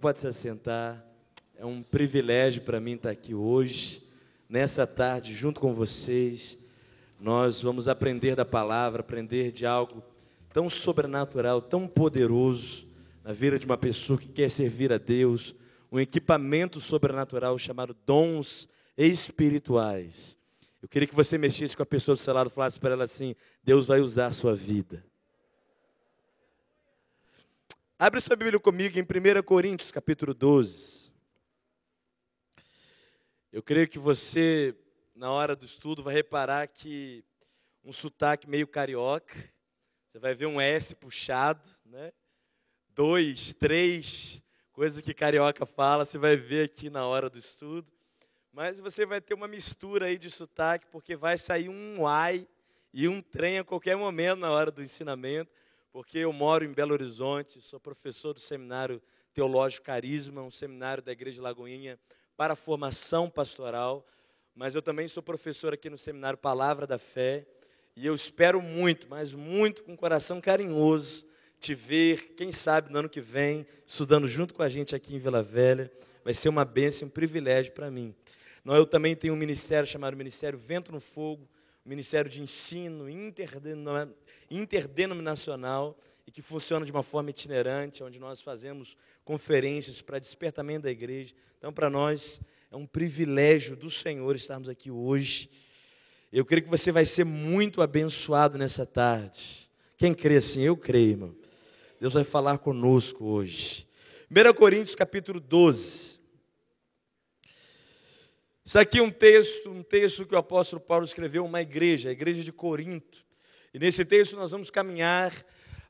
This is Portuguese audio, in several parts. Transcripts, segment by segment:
pode se assentar. É um privilégio para mim estar aqui hoje, nessa tarde, junto com vocês. Nós vamos aprender da palavra, aprender de algo tão sobrenatural, tão poderoso na vida de uma pessoa que quer servir a Deus, um equipamento sobrenatural chamado dons espirituais. Eu queria que você mexesse com a pessoa do seu lado e falasse para ela assim: Deus vai usar a sua vida. Abre sua Bíblia comigo em 1 Coríntios, capítulo 12. Eu creio que você, na hora do estudo, vai reparar que um sotaque meio carioca, você vai ver um S puxado, né? 2, 3, coisa que carioca fala, você vai ver aqui na hora do estudo. Mas você vai ter uma mistura aí de sotaque, porque vai sair um uai e um trem a qualquer momento na hora do ensinamento, porque eu moro em Belo Horizonte, sou professor do Seminário Teológico Carisma, um seminário da Igreja de Lagoinha para formação pastoral, mas eu também sou professor aqui no Seminário Palavra da Fé, e eu espero muito, mas muito, com um coração carinhoso, te ver, quem sabe, no ano que vem, estudando junto com a gente aqui em Vila Velha. Vai ser uma bênção, um privilégio para mim. Eu também tenho um ministério chamado Ministério Vento no Fogo, um ministério de ensino interdenominacional e que funciona de uma forma itinerante, onde nós fazemos conferências para despertamento da igreja. Então, para nós, é um privilégio do Senhor estarmos aqui hoje. Eu creio que você vai ser muito abençoado nessa tarde. Quem crê assim? Eu creio, irmão. Deus vai falar conosco hoje. 1 Coríntios, capítulo 12. Isso aqui é um texto que o apóstolo Paulo escreveu a uma igreja, a igreja de Corinto. E nesse texto nós vamos caminhar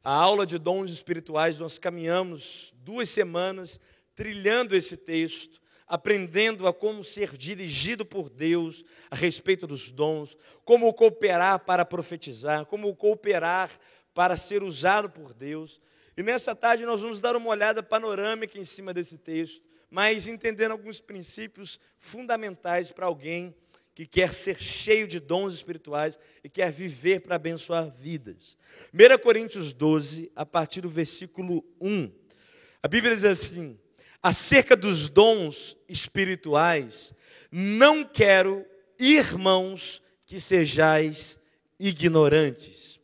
a aula de dons espirituais. Nós caminhamos 2 semanas trilhando esse texto, aprendendo a como ser dirigido por Deus a respeito dos dons, como cooperar para profetizar, como cooperar para ser usado por Deus. E nessa tarde nós vamos dar uma olhada panorâmica em cima desse texto, mas entendendo alguns princípios fundamentais para alguém que quer ser cheio de dons espirituais e quer viver para abençoar vidas. 1 Coríntios 12, a partir do versículo 1. A Bíblia diz assim: acerca dos dons espirituais, não quero, irmãos, que sejais ignorantes.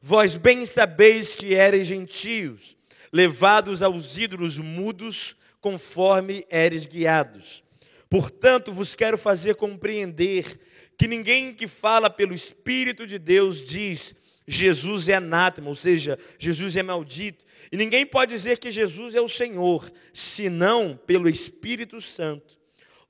Vós bem sabeis que eres gentios, levados aos ídolos mudos, conforme eres guiados. Portanto, vos quero fazer compreender que ninguém que fala pelo Espírito de Deus diz Jesus é anátema, ou seja, Jesus é maldito. E ninguém pode dizer que Jesus é o Senhor, senão pelo Espírito Santo.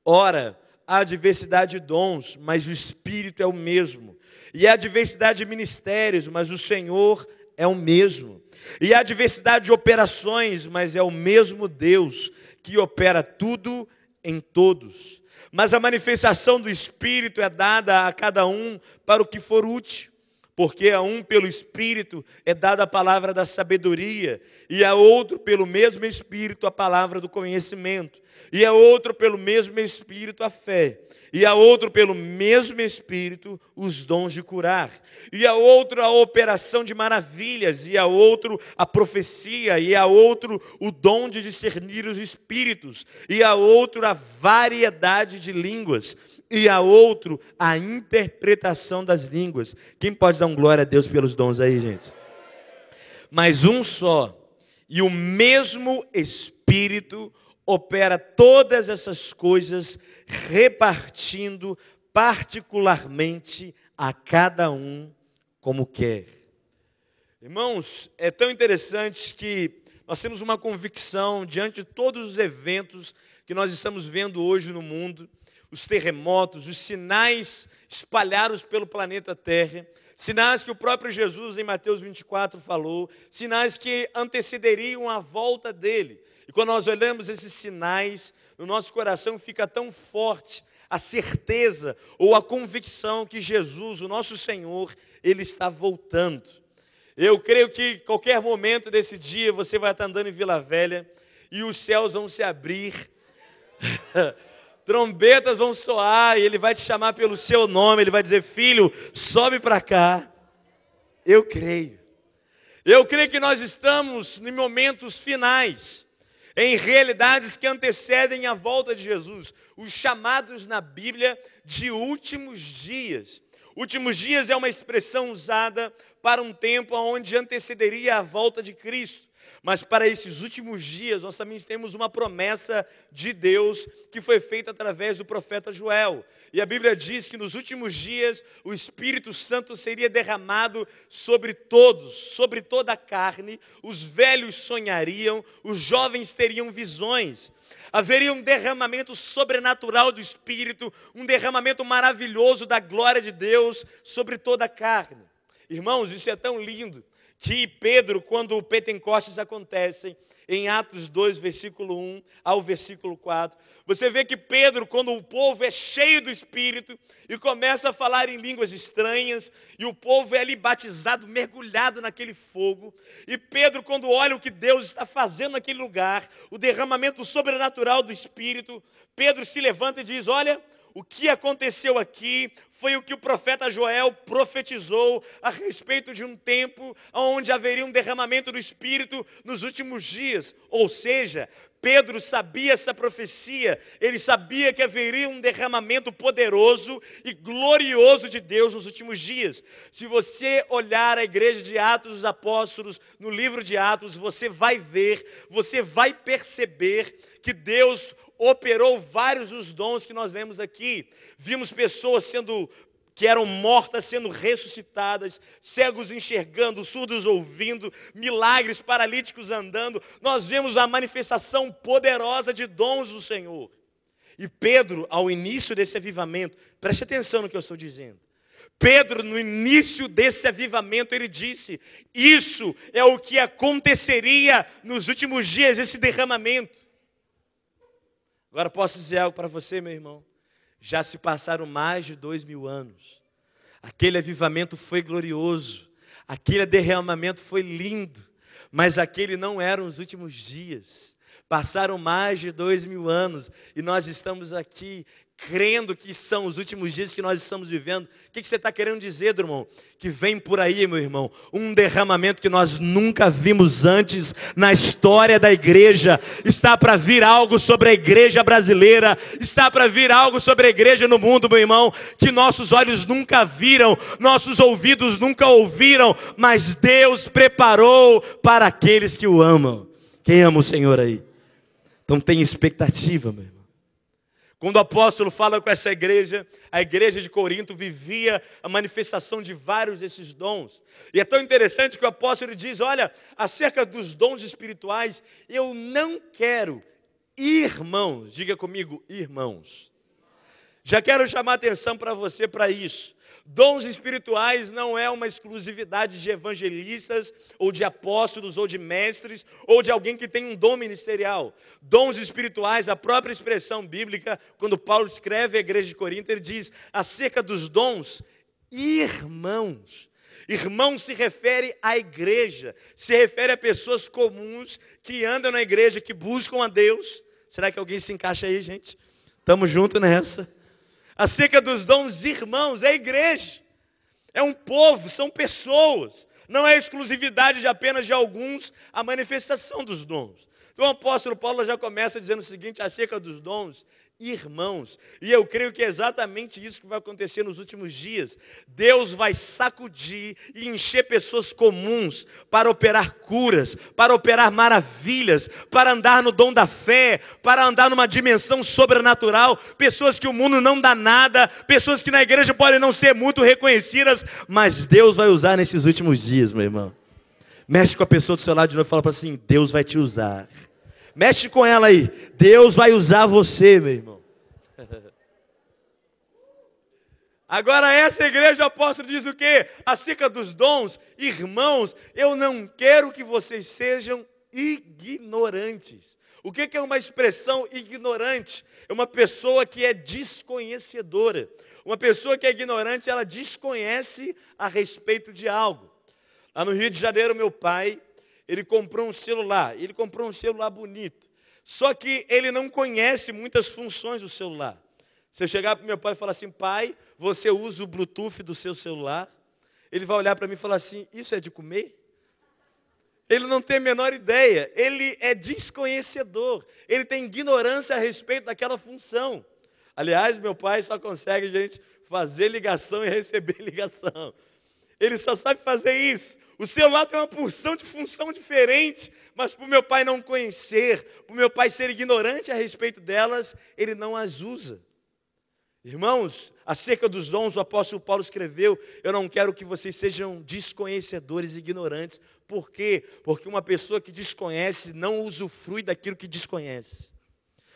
Ora, há diversidade de dons, mas o Espírito é o mesmo. E há diversidade de ministérios, mas o Senhor é o mesmo. E há diversidade de operações, mas é o mesmo Deus que opera tudo em todos. Mas a manifestação do Espírito é dada a cada um para o que for útil. Porque a um pelo Espírito é dada a palavra da sabedoria, e a outro pelo mesmo Espírito a palavra do conhecimento, e a outro pelo mesmo Espírito a fé, e a outro pelo mesmo Espírito os dons de curar, e a outro a operação de maravilhas, e a outro a profecia, e a outro o dom de discernir os espíritos, e a outro a variedade de línguas, e a outro a interpretação das línguas. Quem pode dar glória a Deus pelos dons aí, gente? Mas um só, e o mesmo Espírito opera todas essas coisas, repartindo particularmente a cada um como quer. Irmãos, é tão interessante que nós temos uma convicção diante de todos os eventos que nós estamos vendo hoje no mundo, os terremotos, os sinais espalhados pelo planeta Terra, sinais que o próprio Jesus em Mateus 24 falou, sinais que antecederiam a volta dele. E quando nós olhamos esses sinais, no nosso coração fica tão forte a certeza ou a convicção que Jesus, o nosso Senhor, Ele está voltando. Eu creio que qualquer momento desse dia você vai estar andando em Vila Velha e os céus vão se abrir, trombetas vão soar e Ele vai te chamar pelo seu nome, Ele vai dizer: filho, sobe para cá. Eu creio que nós estamos em momentos finais. em realidades que antecedem a volta de Jesus, os chamados na Bíblia de últimos dias. Últimos dias é uma expressão usada para um tempo onde antecederia a volta de Cristo. Mas para esses últimos dias, nós também temos uma promessa de Deus que foi feita através do profeta Joel. E a Bíblia diz que nos últimos dias o Espírito Santo seria derramado sobre todos, sobre toda a carne. Os velhos sonhariam, os jovens teriam visões. Haveria um derramamento sobrenatural do Espírito, um derramamento maravilhoso da glória de Deus sobre toda a carne. Irmãos, isso é tão lindo que Pedro, quando o Pentecostes acontece, em Atos 2, versículo 1 ao versículo 4, você vê que Pedro, quando o povo é cheio do Espírito e começa a falar em línguas estranhas, e o povo é ali batizado, mergulhado naquele fogo, e Pedro, quando olha o que Deus está fazendo naquele lugar, o derramamento sobrenatural do Espírito, Pedro se levanta e diz: olha, o que aconteceu aqui foi o que o profeta Joel profetizou a respeito de um tempo onde haveria um derramamento do Espírito nos últimos dias. Ou seja, Pedro sabia essa profecia, ele sabia que haveria um derramamento poderoso e glorioso de Deus nos últimos dias. Se você olhar a igreja de Atos dos Apóstolos, no livro de Atos, você vai ver, você vai perceber que Deus operou vários dos dons que nós lemos aqui. Vimos pessoas que eram mortas sendo ressuscitadas, cegos enxergando, surdos ouvindo, milagres, paralíticos andando. Nós vemos a manifestação poderosa de dons do Senhor. E Pedro, ao início desse avivamento, preste atenção no que eu estou dizendo. Pedro, no início desse avivamento, ele disse: isso é o que aconteceria nos últimos dias, esse derramamento. Agora posso dizer algo para você, meu irmão. Já se passaram mais de 2000 anos. Aquele avivamento foi glorioso. Aquele derramamento foi lindo. Mas aquele não eram os últimos dias. Passaram mais de 2000 anos. E nós estamos aqui crendo que são os últimos dias que nós estamos vivendo. O que você está querendo dizer, irmão? Que vem por aí, meu irmão, um derramamento que nós nunca vimos antes na história da igreja. Está para vir algo sobre a igreja brasileira, está para vir algo sobre a igreja no mundo, meu irmão, que nossos olhos nunca viram, nossos ouvidos nunca ouviram, mas Deus preparou para aqueles que o amam. Quem ama o Senhor aí? Então tem expectativa, meu irmão. Quando o apóstolo fala com essa igreja, a igreja de Corinto vivia a manifestação de vários desses dons. E é tão interessante que o apóstolo diz: olha, acerca dos dons espirituais, eu não quero, irmãos, diga comigo, irmãos. Já quero chamar a atenção para você para isso. Dons espirituais não é uma exclusividade de evangelistas, ou de apóstolos, ou de mestres, ou de alguém que tem um dom ministerial. Dons espirituais, a própria expressão bíblica, quando Paulo escreve à igreja de Corinto, ele diz acerca dos dons, irmãos. Irmão se refere à igreja, se refere a pessoas comuns que andam na igreja, que buscam a Deus. Será que alguém se encaixa aí, gente? Estamos juntos nessa. Acerca dos dons, irmãos, é a igreja, é um povo, são pessoas, não é exclusividade de apenas de alguns a manifestação dos dons. Então o apóstolo Paulo já começa dizendo o seguinte acerca dos dons, irmãos, e eu creio que é exatamente isso que vai acontecer nos últimos dias. Deus vai sacudir e encher pessoas comuns para operar curas, para operar maravilhas, para andar no dom da fé, para andar numa dimensão sobrenatural, pessoas que o mundo não dá nada, pessoas que na igreja podem não ser muito reconhecidas, mas Deus vai usar nesses últimos dias, meu irmão. Mexe com a pessoa do seu lado de novo e fala para assim: Deus vai te usar. Mexe com ela aí. Deus vai usar você, meu irmão. Agora essa igreja, o apóstolo diz o quê? Acerca dos dons, irmãos, eu não quero que vocês sejam ignorantes. O que é uma expressão ignorante? É uma pessoa que é desconhecedora. Uma pessoa que é ignorante, ela desconhece a respeito de algo. Lá no Rio de Janeiro, meu pai, ele comprou um celular bonito, só que ele não conhece muitas funções do celular. Se eu chegar para meu pai e falar assim: pai, você usa o Bluetooth do seu celular? Ele vai olhar para mim e falar assim: isso é de comer? Ele não tem a menor ideia, ele é desconhecedor, ele tem ignorância a respeito daquela função. Aliás, meu pai só consegue, gente, fazer ligação e receber ligação. Ele só sabe fazer isso. O celular tem uma porção de função diferente, mas para o meu pai não conhecer, para o meu pai ser ignorante a respeito delas, ele não as usa. Irmãos, acerca dos dons, o apóstolo Paulo escreveu: eu não quero que vocês sejam desconhecedores e ignorantes. Por quê? Porque uma pessoa que desconhece não usufrui daquilo que desconhece.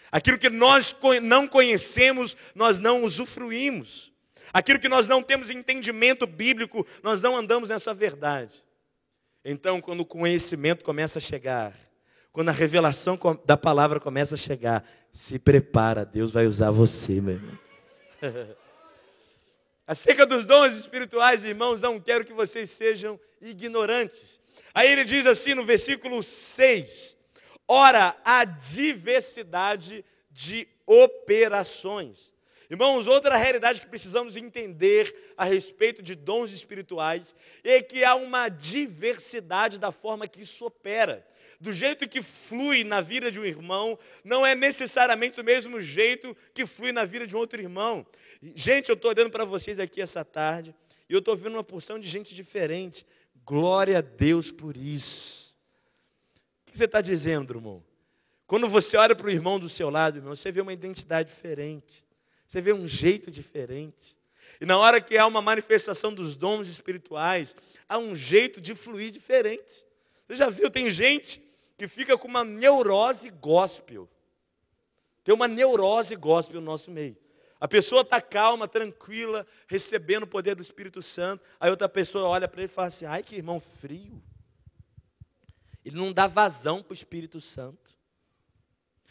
Aquilo que nós não conhecemos, nós não usufruímos. Aquilo que nós não temos entendimento bíblico, nós não andamos nessa verdade. Então, quando o conhecimento começa a chegar, quando a revelação da palavra começa a chegar, se prepara, Deus vai usar você, meu irmão. Acerca dos dons espirituais, irmãos, não quero que vocês sejam ignorantes. Aí ele diz assim no versículo 6, ora, a diversidade de operações. Irmãos, outra realidade que precisamos entender a respeito de dons espirituais é que há uma diversidade da forma que isso opera. Do jeito que flui na vida de um irmão, não é necessariamente do mesmo jeito que flui na vida de um outro irmão. Gente, eu estou olhando para vocês aqui essa tarde e eu estou vendo uma porção de gente diferente. Glória a Deus por isso. O que você está dizendo, irmão? Quando você olha para o irmão do seu lado, irmão, você vê uma identidade diferente. Você vê um jeito diferente. E na hora que há uma manifestação dos dons espirituais, há um jeito de fluir diferente. Você já viu, tem gente que fica com uma neurose gospel. Tem uma neurose gospel no nosso meio. A pessoa está calma, tranquila, recebendo o poder do Espírito Santo. Aí outra pessoa olha para ele e fala assim: ai, que irmão frio. Ele não dá vazão para o Espírito Santo.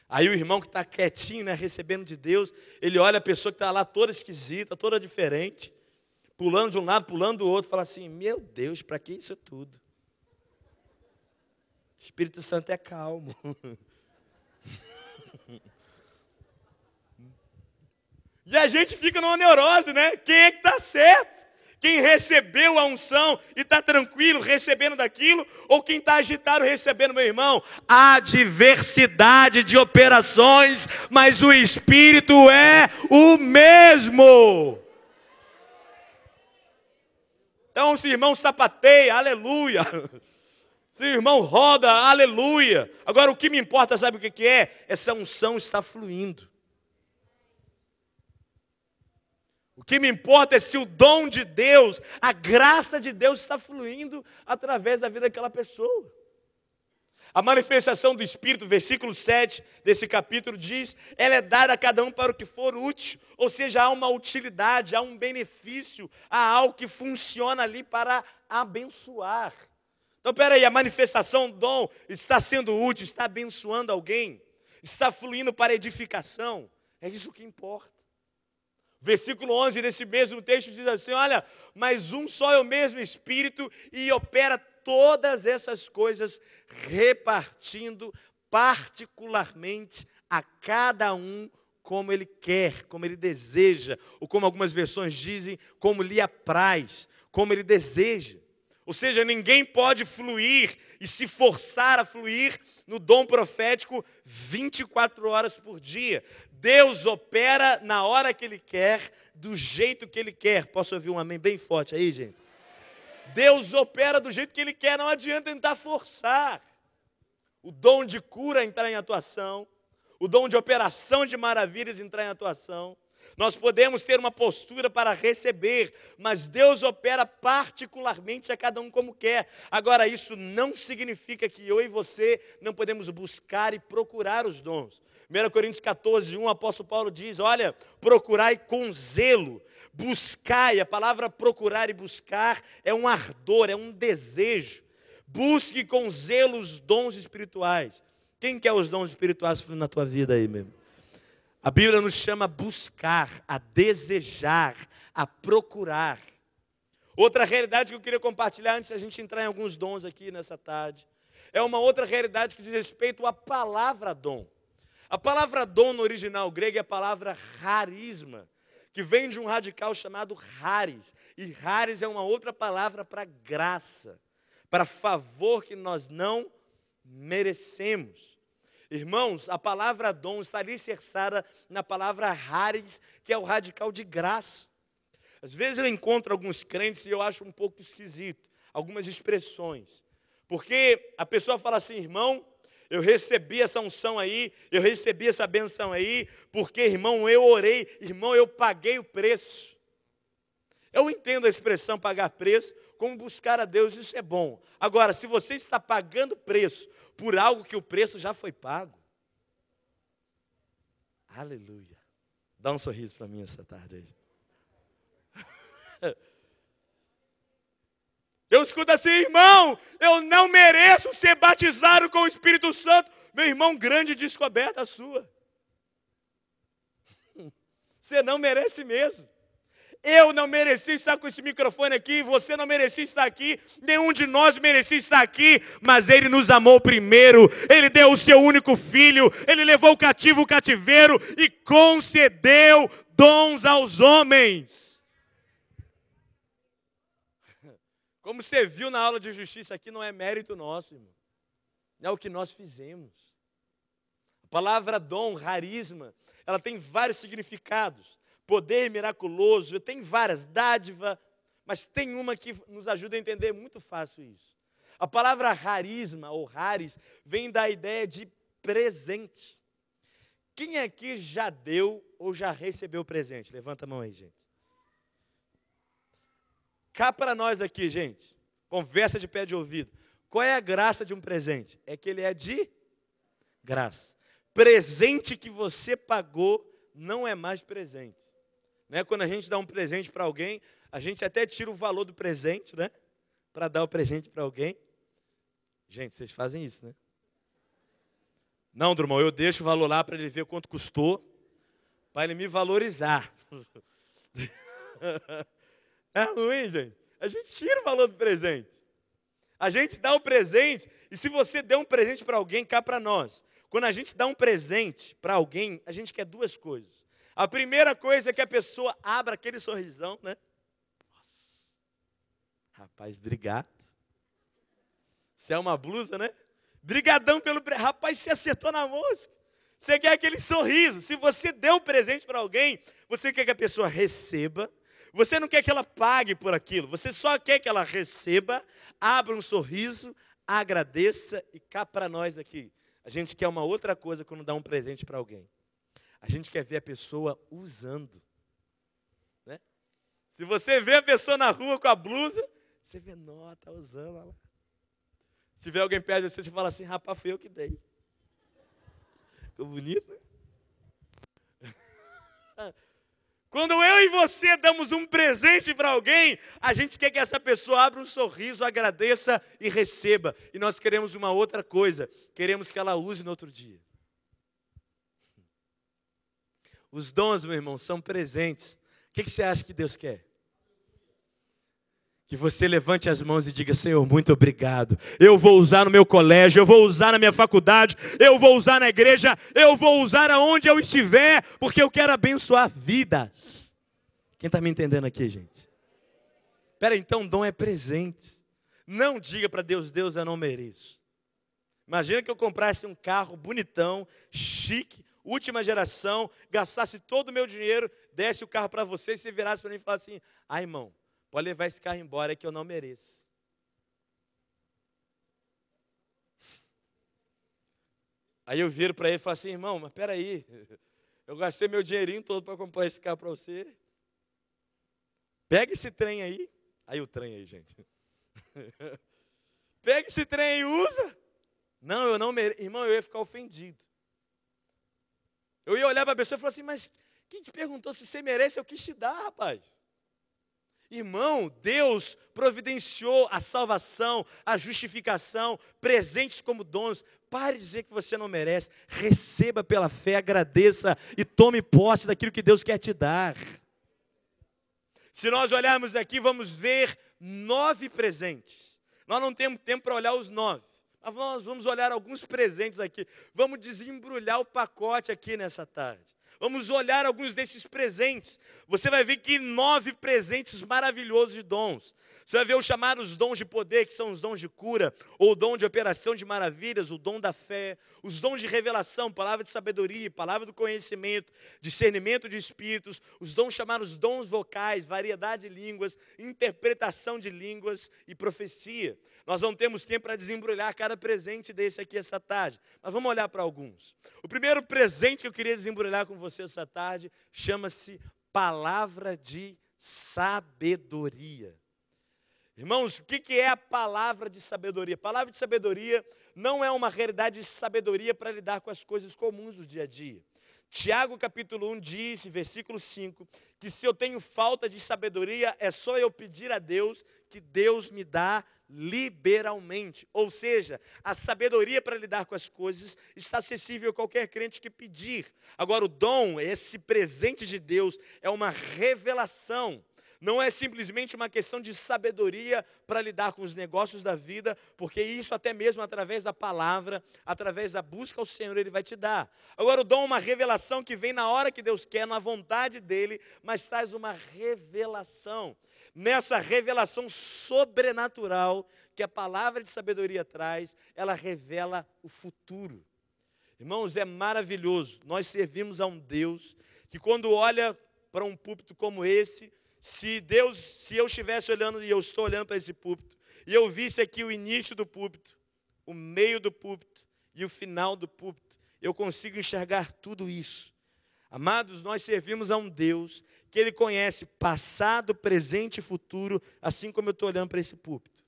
Aí o irmão que está quietinho, né, recebendo de Deus, ele olha a pessoa que está lá toda esquisita, toda diferente, pulando de um lado, pulando do outro, fala assim: meu Deus, para que isso tudo? O Espírito Santo é calmo. E a gente fica numa neurose, né? Quem é que está certo? Quem recebeu a unção e está tranquilo recebendo daquilo, ou quem está agitado recebendo, meu irmão? Há diversidade de operações, mas o Espírito é o mesmo. Então, se o irmão sapateia, aleluia. Se o irmão roda, aleluia. Agora, o que me importa, sabe o que é? Essa unção está fluindo. O que me importa é se o dom de Deus, a graça de Deus está fluindo através da vida daquela pessoa. A manifestação do Espírito, versículo 7 desse capítulo diz: ela é dada a cada um para o que for útil. Ou seja, há uma utilidade, há um benefício, há algo que funciona ali para abençoar. Então, peraí, a manifestação do dom está sendo útil, está abençoando alguém, está fluindo para edificação. É isso que importa. Versículo 11 desse mesmo texto diz assim: olha, mas um só é o mesmo Espírito e opera todas essas coisas, repartindo particularmente a cada um como ele quer, como ele deseja, ou como algumas versões dizem, como lhe apraz, como ele deseja. Ou seja, ninguém pode fluir e se forçar a fluir no dom profético 24 horas por dia. Deus opera na hora que Ele quer, do jeito que Ele quer. Posso ouvir um amém bem forte aí, gente? Deus opera do jeito que Ele quer, não adianta tentar forçar. O dom de cura entrar em atuação, o dom de operação de maravilhas entrar em atuação. Nós podemos ter uma postura para receber, mas Deus opera particularmente a cada um como quer. Agora, isso não significa que eu e você não podemos buscar e procurar os dons. 1 Coríntios 14, 1, o apóstolo Paulo diz: olha, procurai com zelo, buscai. A palavra procurar e buscar é um ardor, é um desejo. Busque com zelo os dons espirituais. Quem quer os dons espirituais na tua vida aí mesmo? A Bíblia nos chama a buscar, a desejar, a procurar. Outra realidade que eu queria compartilhar antes de a gente entrar em alguns dons aqui nessa tarde, é uma outra realidade que diz respeito à palavra dom. A palavra dom no original grego é a palavra charisma, que vem de um radical chamado charis. E charis é uma outra palavra para graça. para favor que nós não merecemos. Irmãos, a palavra dom está alicerçada na palavra charis, que é o radical de graça. Às vezes eu encontro alguns crentes e eu acho um pouco esquisito, algumas expressões. Porque a pessoa fala assim, irmão, eu recebi essa unção aí, eu recebi essa benção aí, porque, irmão, eu orei, irmão, eu paguei o preço. Eu entendo a expressão pagar preço como buscar a Deus, isso é bom. Agora, se você está pagando preço por algo que o preço já foi pago, aleluia. Dá um sorriso para mim essa tarde aí. Eu escuto assim, irmão, eu não mereço ser batizado com o Espírito Santo. Meu irmão, grande descoberta sua. Você não merece mesmo. Eu não mereci estar com esse microfone aqui, você não merecia estar aqui, nenhum de nós merecia estar aqui, mas Ele nos amou primeiro, Ele deu o seu único filho, Ele levou o cativo o cativeiro e concedeu dons aos homens. Como você viu na aula de justiça aqui, não é mérito nosso, irmão. Não é o que nós fizemos. A palavra dom, carisma, ela tem vários significados. Poder miraculoso, tem várias, dádiva, mas tem uma que nos ajuda a entender muito fácil isso. A palavra carisma, ou charis, vem da ideia de presente. Quem aqui já deu ou já recebeu presente? Levanta a mão aí, gente. Cá para nós aqui, gente, conversa de pé de ouvido. Qual é a graça de um presente? É que ele é de graça. Presente que você pagou não é mais presente. Né? Quando a gente dá um presente para alguém, a gente até tira o valor do presente, né? Para dar o presente para alguém. Gente, vocês fazem isso, né? Não, Drummond, eu deixo o valor lá para ele ver quanto custou, para ele me valorizar. É ruim, gente. A gente tira o valor do presente. A gente dá o presente, e se você der um presente para alguém, cá para nós. Quando a gente dá um presente para alguém, a gente quer duas coisas. A primeira coisa é que a pessoa abra aquele sorrisão, né? Nossa. Rapaz, obrigado. Isso é uma blusa, né? Brigadão pelo presente. Rapaz, você acertou na mosca. Você quer aquele sorriso. Se você deu um presente para alguém, você quer que a pessoa receba. Você não quer que ela pague por aquilo, você só quer que ela receba, abra um sorriso, agradeça e cá para nós aqui. A gente quer uma outra coisa quando dá um presente para alguém. A gente quer ver a pessoa usando. Né? Se você vê a pessoa na rua com a blusa, você vê, não, está usando. Olha lá. Se vê alguém perto de você, você fala assim, rapaz, foi eu que dei. Ficou bonito, né? Quando eu e você damos um presente para alguém, a gente quer que essa pessoa abra um sorriso, agradeça e receba. E nós queremos uma outra coisa, queremos que ela use no outro dia. Os dons, meu irmão, são presentes. O que você acha que Deus quer? Que você levante as mãos e diga, Senhor, muito obrigado. Eu vou usar no meu colégio, eu vou usar na minha faculdade, eu vou usar na igreja, eu vou usar aonde eu estiver, porque eu quero abençoar vidas. Quem está me entendendo aqui, gente? Espera, então dom é presente. Não diga para Deus, Deus, eu não mereço. Imagina que eu comprasse um carro bonitão, chique, última geração, gastasse todo o meu dinheiro, desse o carro para você e você virasse para mim e falasse assim, irmão, pode levar esse carro embora que eu não mereço. Aí eu viro para ele e falo assim, irmão, mas peraí, eu gastei meu dinheirinho todo para comprar esse carro para você. Pega esse trem aí. Aí o trem aí, gente. Pega esse trem aí e usa. Não, eu não mereço. Irmão, eu ia ficar ofendido. Eu ia olhar para a pessoa e falar assim, mas quem te perguntou se você merece? Eu quis te dar, rapaz. Irmão, Deus providenciou a salvação, a justificação, presentes como dons. Pare de dizer que você não merece. Receba pela fé, agradeça e tome posse daquilo que Deus quer te dar. Se nós olharmos aqui, vamos ver 9 presentes. Nós não temos tempo para olhar os 9. Mas nós vamos olhar alguns presentes aqui. Vamos desembrulhar o pacote aqui nessa tarde. Vamos olhar alguns desses presentes. Você vai ver que 9 presentes maravilhosos de dons. Você vai ver os chamados dons de poder, que são os dons de cura, ou o dom de operação de maravilhas, o dom da fé, os dons de revelação, palavra de sabedoria, palavra do conhecimento, discernimento de espíritos, os dons chamados dons vocais, variedade de línguas, interpretação de línguas e profecia. Nós não temos tempo para desembrulhar cada presente desse aqui essa tarde, mas vamos olhar para alguns. O primeiro presente que eu queria desembrulhar com você essa tarde chama-se palavra de sabedoria. Irmãos, o que é a palavra de sabedoria? A palavra de sabedoria não é uma realidade de sabedoria para lidar com as coisas comuns do dia a dia. Tiago capítulo 1 diz, versículo 5, que se eu tenho falta de sabedoria, é só eu pedir a Deus, que Deus me dá liberalmente. Ou seja, a sabedoria para lidar com as coisas está acessível a qualquer crente que pedir. Agora o dom, esse presente de Deus, é uma revelação. Não é simplesmente uma questão de sabedoria para lidar com os negócios da vida, porque isso até mesmo através da palavra, através da busca ao Senhor, Ele vai te dar. Agora o dom é uma revelação que vem na hora que Deus quer, na vontade dEle, mas traz uma revelação. Nessa revelação sobrenatural que a palavra de sabedoria traz, ela revela o futuro. Irmãos, é maravilhoso. Nós servimos a um Deus que quando olha para um púlpito como esse, se eu estivesse olhando, e eu estou olhando para esse púlpito, e eu visse aqui o início do púlpito, o meio do púlpito e o final do púlpito, eu consigo enxergar tudo isso. Amados, nós servimos a um Deus que Ele conhece passado, presente e futuro, assim como eu estou olhando para esse púlpito.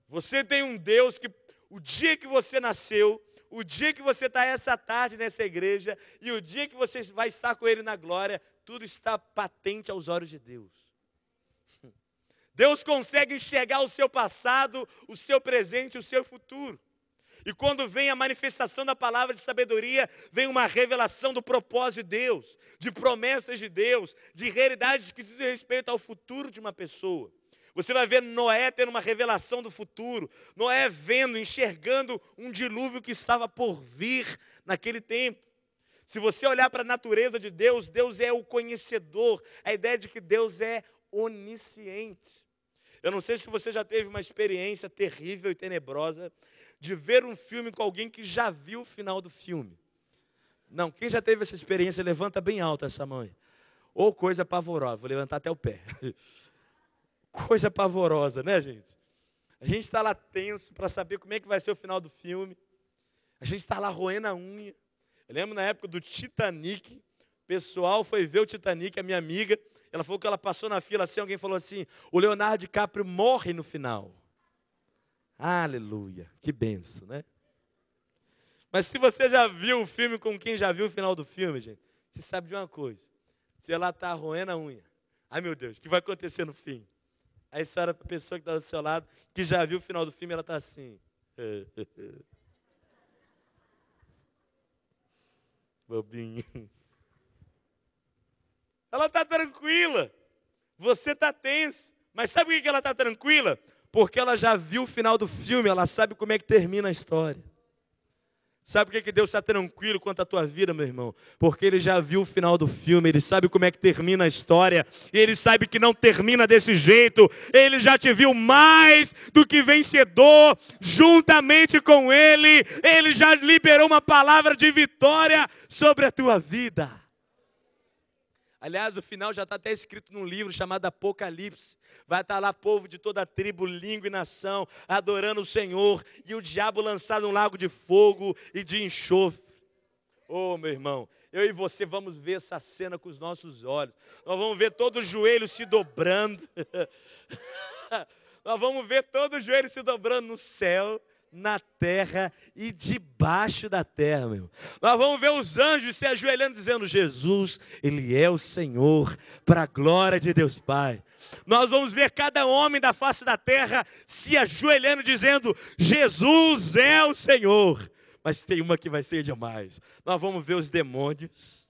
Você tem um Deus que, o dia que você nasceu, o dia que você está essa tarde nessa igreja, e o dia que você vai estar com Ele na glória, tudo está patente aos olhos de Deus. Deus consegue enxergar o seu passado, o seu presente e o seu futuro. E quando vem a manifestação da palavra de sabedoria, vem uma revelação do propósito de Deus, de promessas de Deus, de realidades que dizem respeito ao futuro de uma pessoa. Você vai ver Noé tendo uma revelação do futuro, Noé vendo, enxergando um dilúvio que estava por vir naquele tempo. Se você olhar para a natureza de Deus, Deus é o conhecedor, a ideia de que Deus é onisciente. Eu não sei se você já teve uma experiência terrível e tenebrosa de ver um filme com alguém que já viu o final do filme. Não, quem já teve essa experiência, levanta bem alto essa mão. Ou coisa pavorosa, vou levantar até o pé. Coisa pavorosa, né, gente? A gente está lá tenso para saber como é que vai ser o final do filme. A gente está lá roendo a unha. Eu lembro na época do Titanic, o pessoal foi ver o Titanic, a minha amiga, ela falou que ela passou na fila assim, alguém falou assim, o Leonardo DiCaprio morre no final. Aleluia, que benção, né? Mas se você já viu o filme com quem já viu o final do filme, gente, você sabe de uma coisa, se ela está roendo a unha, ai meu Deus, o que vai acontecer no fim? Aí você olha para a pessoa que está do seu lado, que já viu o final do filme, ela está assim. Bobinho. Ela está tranquila. Você está tenso. Mas sabe por que ela está tranquila? Porque ela já viu o final do filme, ela sabe como é que termina a história. Sabe por que Deus está tranquilo quanto à tua vida, meu irmão? Porque Ele já viu o final do filme, Ele sabe como é que termina a história, e Ele sabe que não termina desse jeito. Ele já te viu mais do que vencedor, juntamente com Ele, Ele já liberou uma palavra de vitória sobre a tua vida. Aliás, o final já está até escrito num livro chamado Apocalipse. Vai estar lá povo de toda tribo, língua e nação, adorando o Senhor, e o diabo lançado num lago de fogo e de enxofre. Oh, meu irmão, eu e você vamos ver essa cena com os nossos olhos. Nós vamos ver todo o joelho se dobrando. Nós vamos ver todo o joelho se dobrando no céu, na terra e debaixo da terra, meu. Nós vamos ver os anjos se ajoelhando dizendo, Jesus, Ele é o Senhor, para a glória de Deus Pai. Nós vamos ver cada homem da face da terra se ajoelhando dizendo, Jesus é o Senhor. Mas tem uma que vai ser demais. Nós vamos ver os demônios.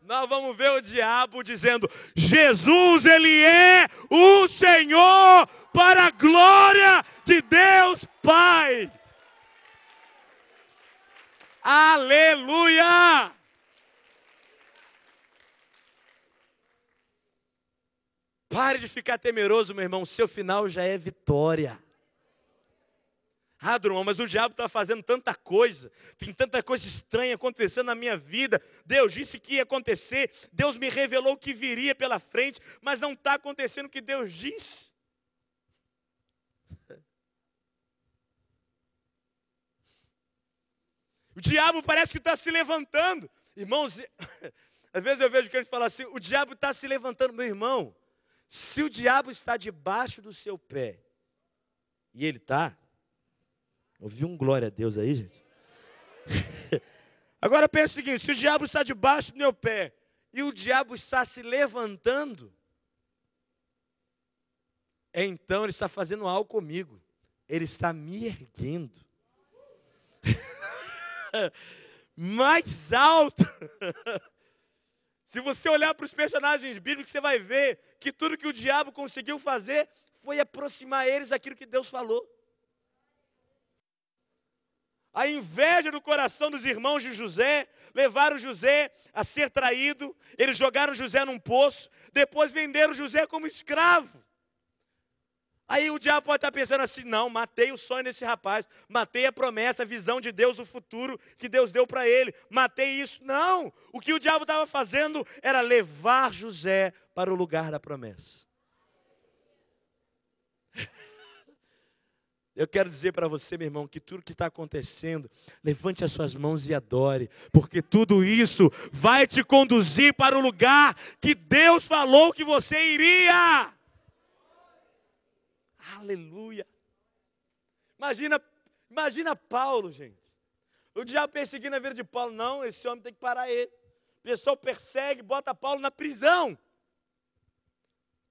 Nós vamos ver o diabo dizendo, Jesus, Ele é o Senhor, para a glória de Deus Pai. Aleluia! Pare de ficar temeroso, meu irmão. Seu final já é vitória. Ah, Drummond, mas o diabo está fazendo tanta coisa. Tem tanta coisa estranha acontecendo na minha vida. Deus disse que ia acontecer. Deus me revelou o que viria pela frente. Mas não está acontecendo o que Deus disse. O diabo parece que está se levantando. Irmãos, às vezes eu vejo que ele fala assim, o diabo está se levantando. Meu irmão, se o diabo está debaixo do seu pé, e ele está, ouviu um glória a Deus aí, gente? Agora pensa o seguinte, se o diabo está debaixo do meu pé, e o diabo está se levantando, então ele está fazendo algo comigo. Ele está me erguendo. Mais alto. Se você olhar para os personagens bíblicos, você vai ver que tudo que o diabo conseguiu fazer foi aproximar eles daquilo que Deus falou. A inveja do coração dos irmãos de José levaram José a ser traído. Eles jogaram José num poço, depois venderam José como escravo. Aí o diabo pode estar pensando assim, não, matei o sonho desse rapaz, matei a promessa, a visão de Deus do futuro que Deus deu para ele, matei isso. Não, o que o diabo estava fazendo era levar José para o lugar da promessa. Eu quero dizer para você, meu irmão, que tudo que está acontecendo, levante as suas mãos e adore, porque tudo isso vai te conduzir para o lugar que Deus falou que você iria. Aleluia. Imagina Paulo, gente. O diabo perseguindo a vida de Paulo. Não, esse homem tem que parar ele. O pessoal persegue, bota Paulo na prisão.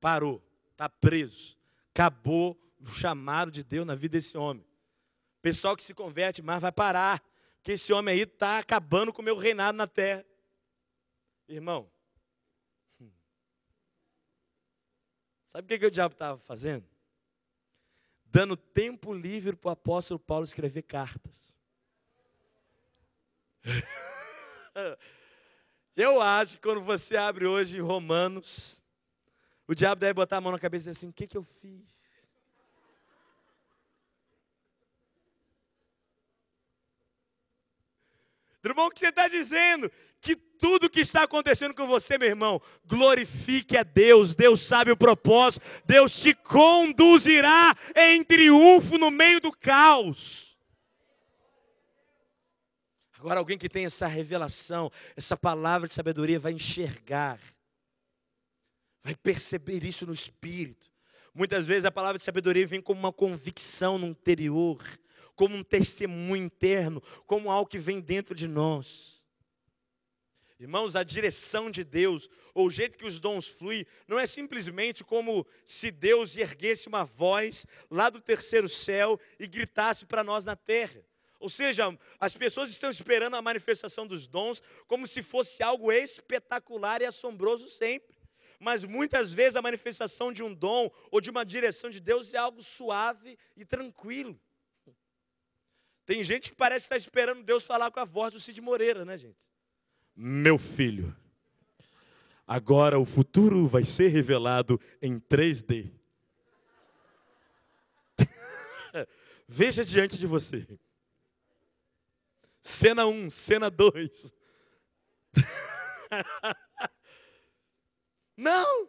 Parou, está preso. Acabou o chamado de Deus na vida desse homem. O pessoal que se converte mais vai parar, porque esse homem aí está acabando com o meu reinado na terra. Irmão, sabe o que o diabo estava fazendo? Dando tempo livre para o apóstolo Paulo escrever cartas. Eu acho que quando você abre hoje em Romanos, o diabo deve botar a mão na cabeça e dizer assim, o que eu fiz? Irmão, o que você está dizendo? Que tudo que está acontecendo com você, meu irmão, glorifique a Deus. Deus sabe o propósito. Deus te conduzirá em triunfo no meio do caos. Agora, alguém que tem essa revelação, essa palavra de sabedoria, vai enxergar, vai perceber isso no espírito. Muitas vezes a palavra de sabedoria vem como uma convicção no interior, como um testemunho interno, como algo que vem dentro de nós. Irmãos, a direção de Deus, ou o jeito que os dons fluem, não é simplesmente como se Deus erguesse uma voz lá do terceiro céu e gritasse para nós na terra. Ou seja, as pessoas estão esperando a manifestação dos dons como se fosse algo espetacular e assombroso sempre. Mas muitas vezes a manifestação de um dom ou de uma direção de Deus é algo suave e tranquilo. Tem gente que parece estar esperando Deus falar com a voz do Cid Moreira, né, gente? Meu filho, agora o futuro vai ser revelado em 3D. Veja diante de você. Cena 1, cena 2. Não!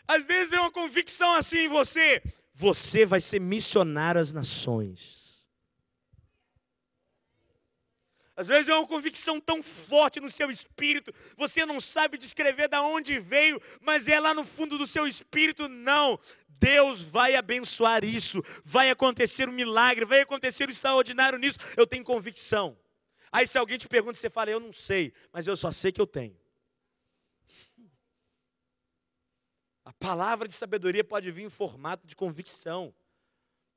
Às vezes vem uma convicção assim em você. Você vai ser missionário às nações. Às vezes é uma convicção tão forte no seu espírito, você não sabe descrever de onde veio, mas é lá no fundo do seu espírito. Não, Deus vai abençoar isso, vai acontecer um milagre, vai acontecer um extraordinário nisso, eu tenho convicção. Aí se alguém te pergunta, você fala, eu não sei, mas eu só sei que eu tenho. A palavra de sabedoria pode vir em formato de convicção.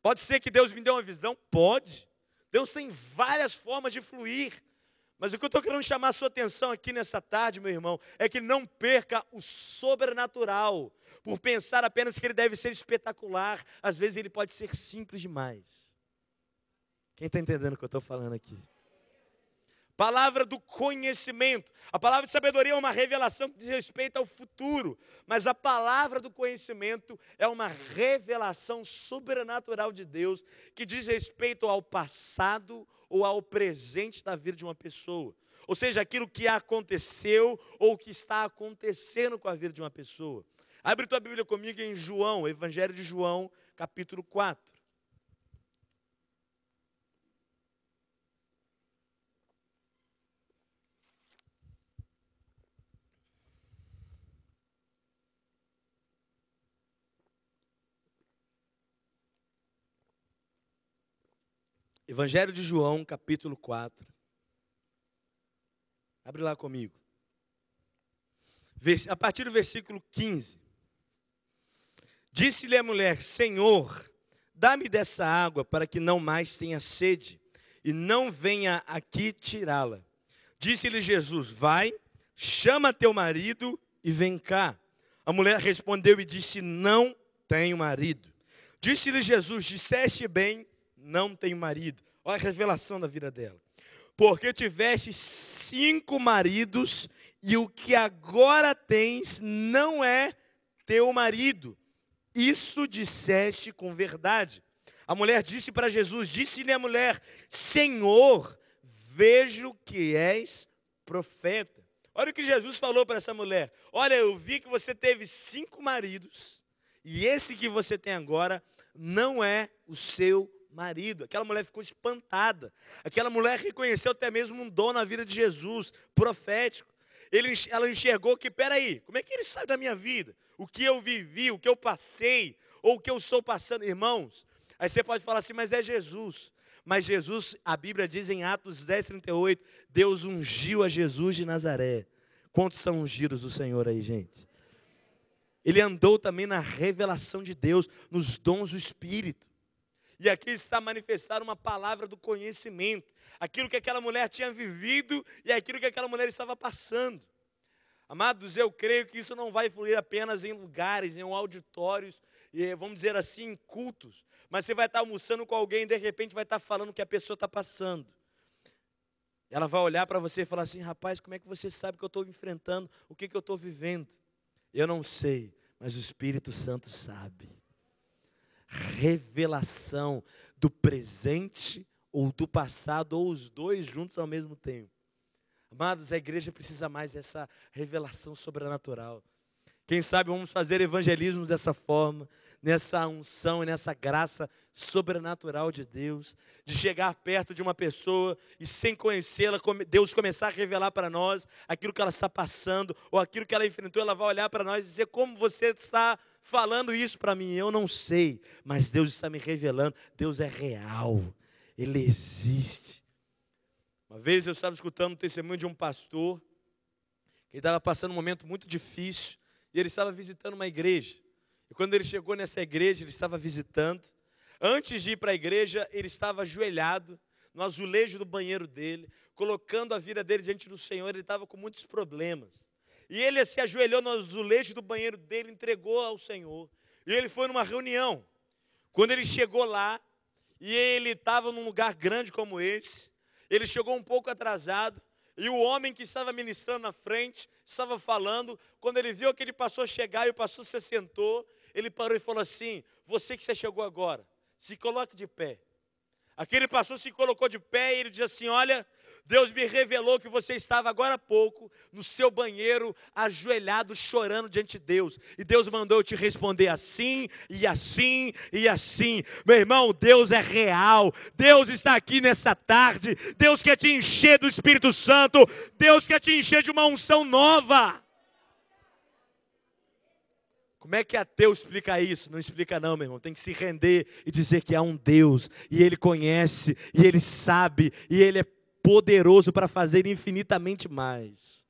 Pode ser que Deus me dê uma visão? Pode. Deus tem várias formas de fluir. Mas o que eu estou querendo chamar a sua atenção aqui nessa tarde, meu irmão, é que não perca o sobrenatural por pensar apenas que ele deve ser espetacular. Às vezes ele pode ser simples demais. Quem está entendendo o que eu estou falando aqui? palavra do conhecimento. A palavra de sabedoria é uma revelação que diz respeito ao futuro, mas a palavra do conhecimento é uma revelação sobrenatural de Deus que diz respeito ao passado ou ao presente da vida de uma pessoa. Ou seja, aquilo que aconteceu ou que está acontecendo com a vida de uma pessoa. Abre tua Bíblia comigo em João, Evangelho de João, capítulo 4. Evangelho de João, capítulo 4. Abre lá comigo. A partir do versículo 15. Disse-lhe a mulher: Senhor, dá-me dessa água para que não mais tenha sede, e não venha aqui tirá-la. Disse-lhe Jesus: Vai, chama teu marido e vem cá. A mulher respondeu e disse: Não tenho marido. Disse-lhe Jesus: Disseste bem, não tenho marido. Olha a revelação da vida dela. Porque tiveste 5 maridos, e o que agora tens não é teu marido. Isso disseste com verdade. A mulher disse para Jesus, disse-lhe a mulher: Senhor, vejo que és profeta. Olha o que Jesus falou para essa mulher. Olha, eu vi que você teve 5 maridos, e esse que você tem agora não é o seu marido. Aquela mulher ficou espantada. Aquela mulher reconheceu até mesmo um dom na vida de Jesus, profético. Ela enxergou que, peraí, como é que ele sabe da minha vida? O que eu vivi, o que eu passei, ou o que eu estou passando, irmãos? Aí você pode falar assim, mas é Jesus. Mas Jesus, a Bíblia diz em Atos 10:38, Deus ungiu a Jesus de Nazaré. Quantos são ungidos do Senhor aí, gente? Ele andou também na revelação de Deus, nos dons do Espírito. E aqui está manifestada uma palavra do conhecimento. Aquilo que aquela mulher tinha vivido e aquilo que aquela mulher estava passando. Amados, eu creio que isso não vai fluir apenas em lugares, em auditórios, vamos dizer assim, em cultos. Mas você vai estar almoçando com alguém e de repente vai estar falando o que a pessoa está passando. Ela vai olhar para você e falar assim, rapaz, como é que você sabe que eu estou enfrentando, o que eu estou vivendo? Eu não sei, mas o Espírito Santo sabe. Revelação do presente ou do passado, ou os dois juntos ao mesmo tempo. Amados, a igreja precisa mais dessa revelação sobrenatural. Quem sabe vamos fazer evangelismo dessa forma, nessa unção e nessa graça sobrenatural de Deus, de chegar perto de uma pessoa e sem conhecê-la, Deus começar a revelar para nós aquilo que ela está passando, ou aquilo que ela enfrentou, ela vai olhar para nós e dizer, como você está falando isso para mim? Eu não sei, mas Deus está me revelando, Deus é real, Ele existe. Uma vez eu estava escutando um testemunho de um pastor, que estava passando um momento muito difícil, e ele estava visitando uma igreja. E quando ele chegou nessa igreja, ele estava visitando. Antes de ir para a igreja, ele estava ajoelhado no azulejo do banheiro dele, colocando a vida dele diante do Senhor. Ele estava com muitos problemas. E ele se ajoelhou no azulejo do banheiro dele, entregou ao Senhor. E ele foi numa reunião. Quando ele chegou lá, e ele estava num lugar grande como esse, ele chegou um pouco atrasado. E o homem que estava ministrando na frente, estava falando, quando ele viu aquele pastor chegar e o pastor se sentou, ele parou e falou assim, você que você chegou agora, se coloque de pé. Aquele pastor se colocou de pé e ele disse assim, olha, Deus me revelou que você estava agora há pouco no seu banheiro, ajoelhado, chorando diante de Deus. E Deus mandou eu te responder assim, e assim, e assim. Meu irmão, Deus é real. Deus está aqui nessa tarde. Deus quer te encher do Espírito Santo. Deus quer te encher de uma unção nova. Como é que ateu explica isso? Não explica não, meu irmão. Tem que se render e dizer que há um Deus. E Ele conhece, e Ele sabe, e Ele é poderoso para fazer infinitamente mais.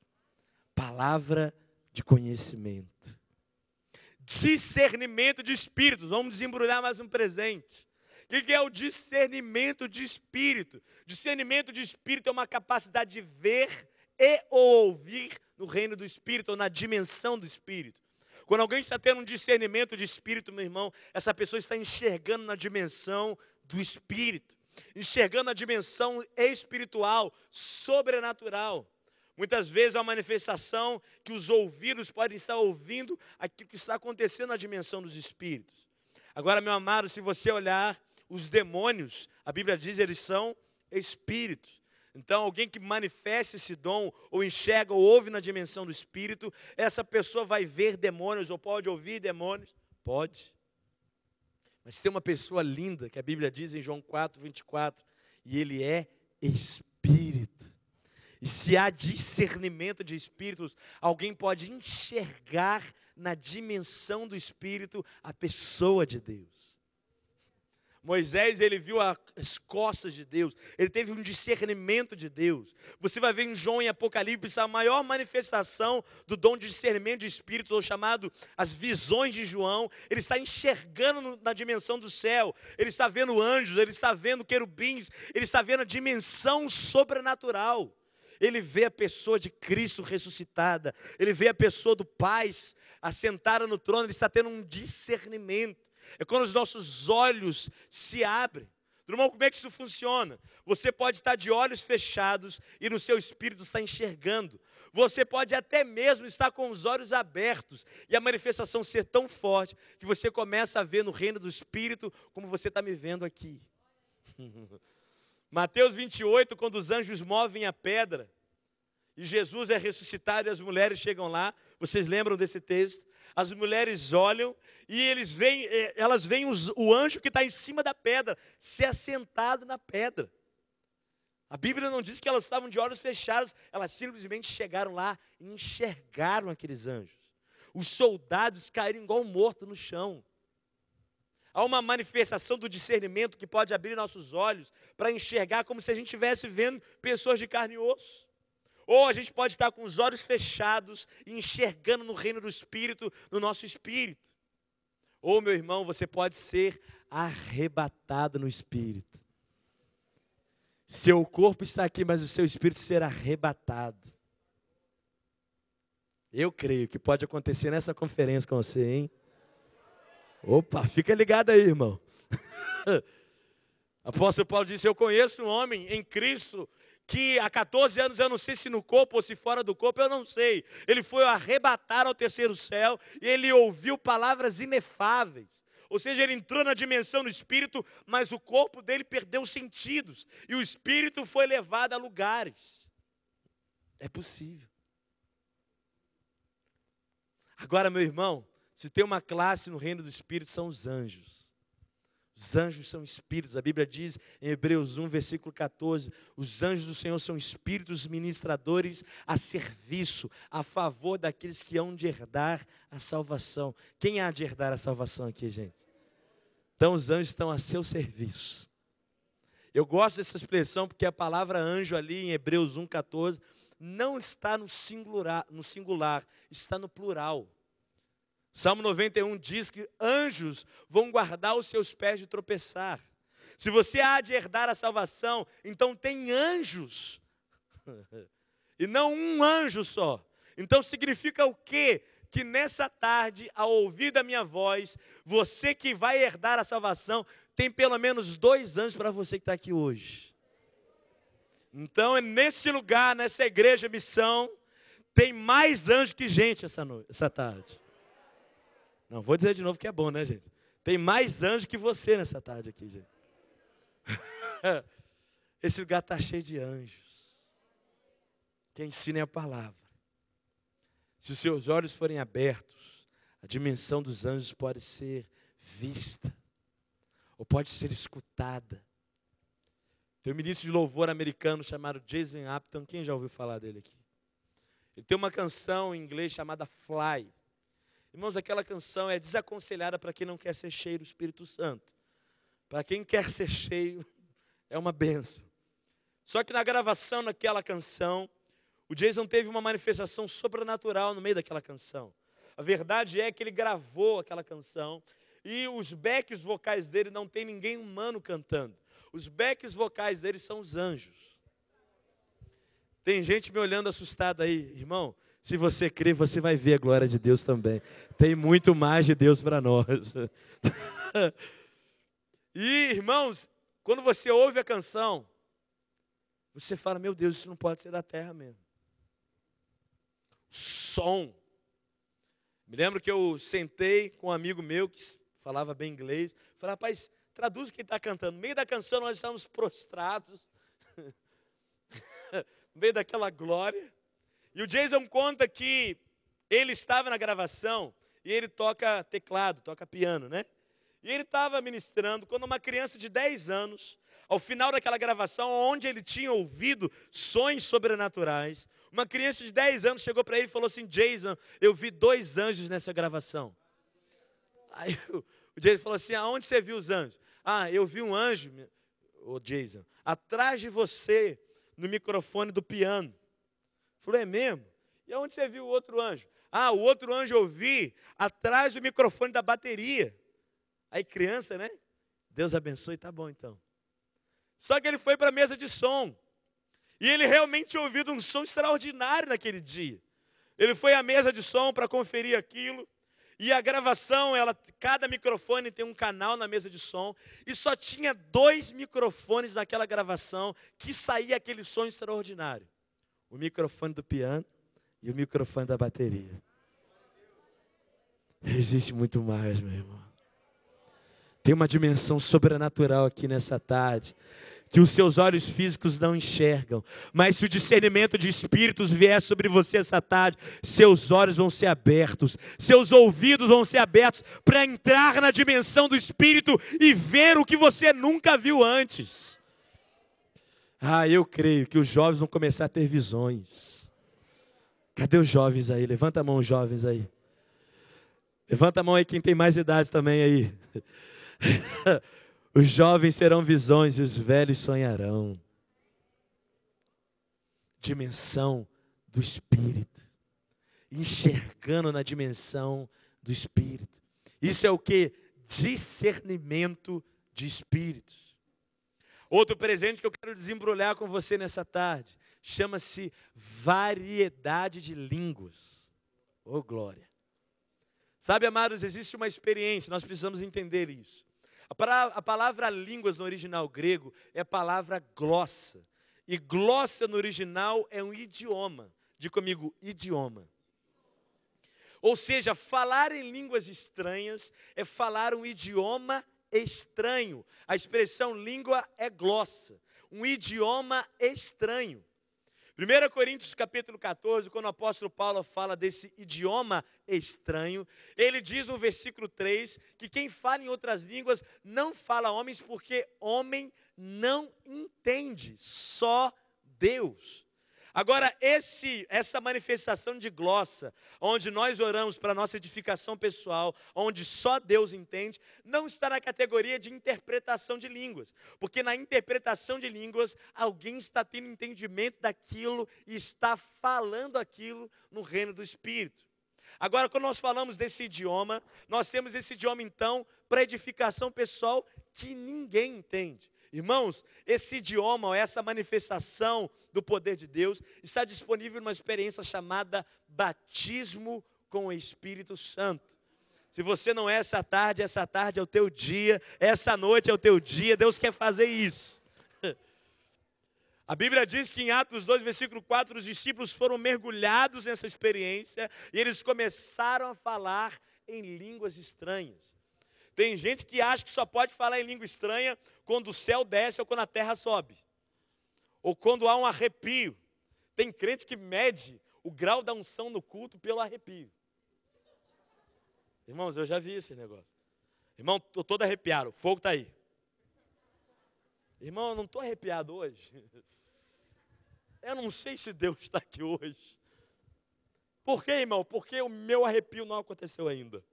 Palavra de conhecimento. Discernimento de espíritos. Vamos desembrulhar mais um presente. O que é o discernimento de espírito? Discernimento de espírito é uma capacidade de ver e ouvir no reino do espírito, ou na dimensão do espírito. Quando alguém está tendo um discernimento de espírito, meu irmão, essa pessoa está enxergando na dimensão do espírito. enxergando a dimensão espiritual, sobrenatural. Muitas vezes é uma manifestação que os ouvidos podem estar ouvindo aquilo que está acontecendo na dimensão dos espíritos. Agora, meu amado, se você olhar os demônios, a Bíblia diz que eles são espíritos. Então, alguém que manifesta esse dom, ou enxerga, ou ouve na dimensão do espírito, essa pessoa vai ver demônios, ou pode ouvir demônios? Pode. Mas tem uma pessoa linda, que a Bíblia diz em João 4:24, e ele é espírito. E se há discernimento de espíritos, alguém pode enxergar na dimensão do espírito a pessoa de Deus. Moisés, ele viu as costas de Deus, ele teve um discernimento de Deus. Você vai ver em João e Apocalipse a maior manifestação do dom de discernimento de espíritos, ou chamado as visões de João. Ele está enxergando na dimensão do céu, ele está vendo anjos, ele está vendo querubins, ele está vendo a dimensão sobrenatural. Ele vê a pessoa de Cristo ressuscitada, ele vê a pessoa do Pai assentada no trono, ele está tendo um discernimento. É quando os nossos olhos se abrem. Irmão, como é que isso funciona? Você pode estar de olhos fechados e no seu espírito está enxergando. Você pode até mesmo estar com os olhos abertos e a manifestação ser tão forte que você começa a ver no reino do espírito como você está me vendo aqui. Mateus 28, quando os anjos movem a pedra e Jesus é ressuscitado e as mulheres chegam lá, vocês lembram desse texto? As mulheres olham e elas veem o anjo que está em cima da pedra, se assentado na pedra. A Bíblia não diz que elas estavam de olhos fechados, elas simplesmente chegaram lá e enxergaram aqueles anjos. Os soldados caíram igual mortos no chão. Há uma manifestação do discernimento que pode abrir nossos olhos para enxergar como se a gente estivesse vendo pessoas de carne e osso. Ou a gente pode estar com os olhos fechados e enxergando no reino do Espírito, no nosso espírito. Ou, meu irmão, você pode ser arrebatado no Espírito. Seu corpo está aqui, mas o seu espírito será arrebatado. Eu creio que pode acontecer nessa conferência com você, hein? Opa, fica ligado aí, irmão. Apóstolo Paulo disse, eu conheço um homem em Cristo que há 14 anos, eu não sei se no corpo ou se fora do corpo, eu não sei. Ele foi arrebatar ao terceiro céu e ele ouviu palavras inefáveis. Ou seja, ele entrou na dimensão do espírito, mas o corpo dele perdeu os sentidos. E o espírito foi levado a lugares. É possível. Agora, meu irmão, se tem uma classe no reino do Espírito, são os anjos. Os anjos são espíritos. A Bíblia diz em Hebreus 1, versículo 14, os anjos do Senhor são espíritos ministradores a serviço, a favor daqueles que hão de herdar a salvação. Quem há de herdar a salvação aqui, gente? Então, os anjos estão a seu serviço. Eu gosto dessa expressão porque a palavra anjo ali em Hebreus 1, 14, não está no singular, está no plural. Salmo 91 diz que anjos vão guardar os seus pés de tropeçar. Se você há de herdar a salvação, então tem anjos. E não um anjo só. Então significa o quê? Que nessa tarde, ao ouvir da minha voz, você que vai herdar a salvação, tem pelo menos 2 anjos para você que está aqui hoje. Então é nesse lugar, nessa igreja missão, tem mais anjos que gente essa tarde. Não, vou dizer de novo que é bom, né, gente? Tem mais anjo que você nessa tarde aqui, gente. Esse lugar está cheio de anjos. Que ensinem a palavra. Se os seus olhos forem abertos, a dimensão dos anjos pode ser vista. Ou pode ser escutada. Tem um ministro de louvor americano chamado Jason Apton. Quem já ouviu falar dele aqui? Ele tem uma canção em inglês chamada Fly. Irmãos, aquela canção é desaconselhada para quem não quer ser cheio do Espírito Santo. Para quem quer ser cheio, é uma bênção. Só que na gravação daquela canção, o Jason teve uma manifestação sobrenatural no meio daquela canção. A verdade é que ele gravou aquela canção e os backs vocais dele não tem ninguém humano cantando. Os backs vocais dele são os anjos. Tem gente me olhando assustada aí, irmão. Se você crer, você vai ver a glória de Deus também. Tem muito mais de Deus para nós. E, irmãos, quando você ouve a canção, você fala, meu Deus, isso não pode ser da terra mesmo. Som. Me lembro que eu sentei com um amigo meu que falava bem inglês. Falei, rapaz, traduz o que está cantando. No meio da canção nós estávamos prostrados. No meio daquela glória. E o Jason conta que ele estava na gravação e ele toca teclado, toca piano, né? E ele estava ministrando quando uma criança de 10 anos, ao final daquela gravação, onde ele tinha ouvido sons sobrenaturais, uma criança de 10 anos chegou para ele e falou assim, Jason, eu vi 2 anjos nessa gravação. Aí o Jason falou assim, aonde você viu os anjos? Ah, eu vi um anjo, ô Jason, atrás de você, no microfone do piano. Falei, é mesmo? E aonde você viu o outro anjo? Ah, o outro anjo eu vi atrás do microfone da bateria. Aí criança, né? Deus abençoe, tá bom então. Só que ele foi para a mesa de som. E ele realmente tinha ouvido um som extraordinário naquele dia. Ele foi à mesa de som para conferir aquilo. E a gravação, cada microfone tem um canal na mesa de som. E só tinha 2 microfones naquela gravação que saía aquele som extraordinário. O microfone do piano e o microfone da bateria. Existe muito mais, meu irmão. Tem uma dimensão sobrenatural aqui nessa tarde, que os seus olhos físicos não enxergam. Mas se o discernimento de espíritos vier sobre você essa tarde, seus olhos vão ser abertos, seus ouvidos vão ser abertos para entrar na dimensão do espírito e ver o que você nunca viu antes. Ah, eu creio que os jovens vão começar a ter visões. Cadê os jovens aí? Levanta a mão, os jovens aí. Levanta a mão aí quem tem mais idade também aí. Os jovens serão visões e os velhos sonharão. Dimensão do Espírito. Enxergando na dimensão do Espírito. Isso é o que? Discernimento de espíritos. Outro presente que eu quero desembrulhar com você nessa tarde chama-se variedade de línguas. Oh, glória! Sabe, amados, existe uma experiência, nós precisamos entender isso. A palavra línguas no original grego é a palavra glossa. E glossa no original é um idioma. Diga comigo, idioma. Ou seja, falar em línguas estranhas é falar um idioma estranho. A expressão língua é glossa, um idioma estranho. 1 Coríntios capítulo 14, quando o apóstolo Paulo fala desse idioma estranho, ele diz no versículo 3, que quem fala em outras línguas não fala homens, porque homem não entende, só Deus. Agora, essa manifestação de glossa, onde nós oramos para a nossa edificação pessoal, onde só Deus entende, não está na categoria de interpretação de línguas. Porque na interpretação de línguas, alguém está tendo entendimento daquilo e está falando aquilo no reino do Espírito. Agora, quando nós falamos desse idioma, nós temos esse idioma, então, para edificação pessoal que ninguém entende. Irmãos, esse idioma, ou essa manifestação do poder de Deus, está disponível numa experiência chamada batismo com o Espírito Santo. Se você não é essa tarde é o teu dia, essa noite é o teu dia, Deus quer fazer isso. A Bíblia diz que em Atos 2, versículo 4, os discípulos foram mergulhados nessa experiência e eles começaram a falar em línguas estranhas. Tem gente que acha que só pode falar em língua estranha quando o céu desce ou quando a terra sobe. Ou quando há um arrepio. Tem crente que mede o grau da unção no culto pelo arrepio. Irmãos, eu já vi esse negócio. Irmão, estou todo arrepiado, o fogo está aí. Irmão, eu não estou arrepiado hoje. Eu não sei se Deus está aqui hoje. Por quê, irmão? Porque o meu arrepio não aconteceu ainda.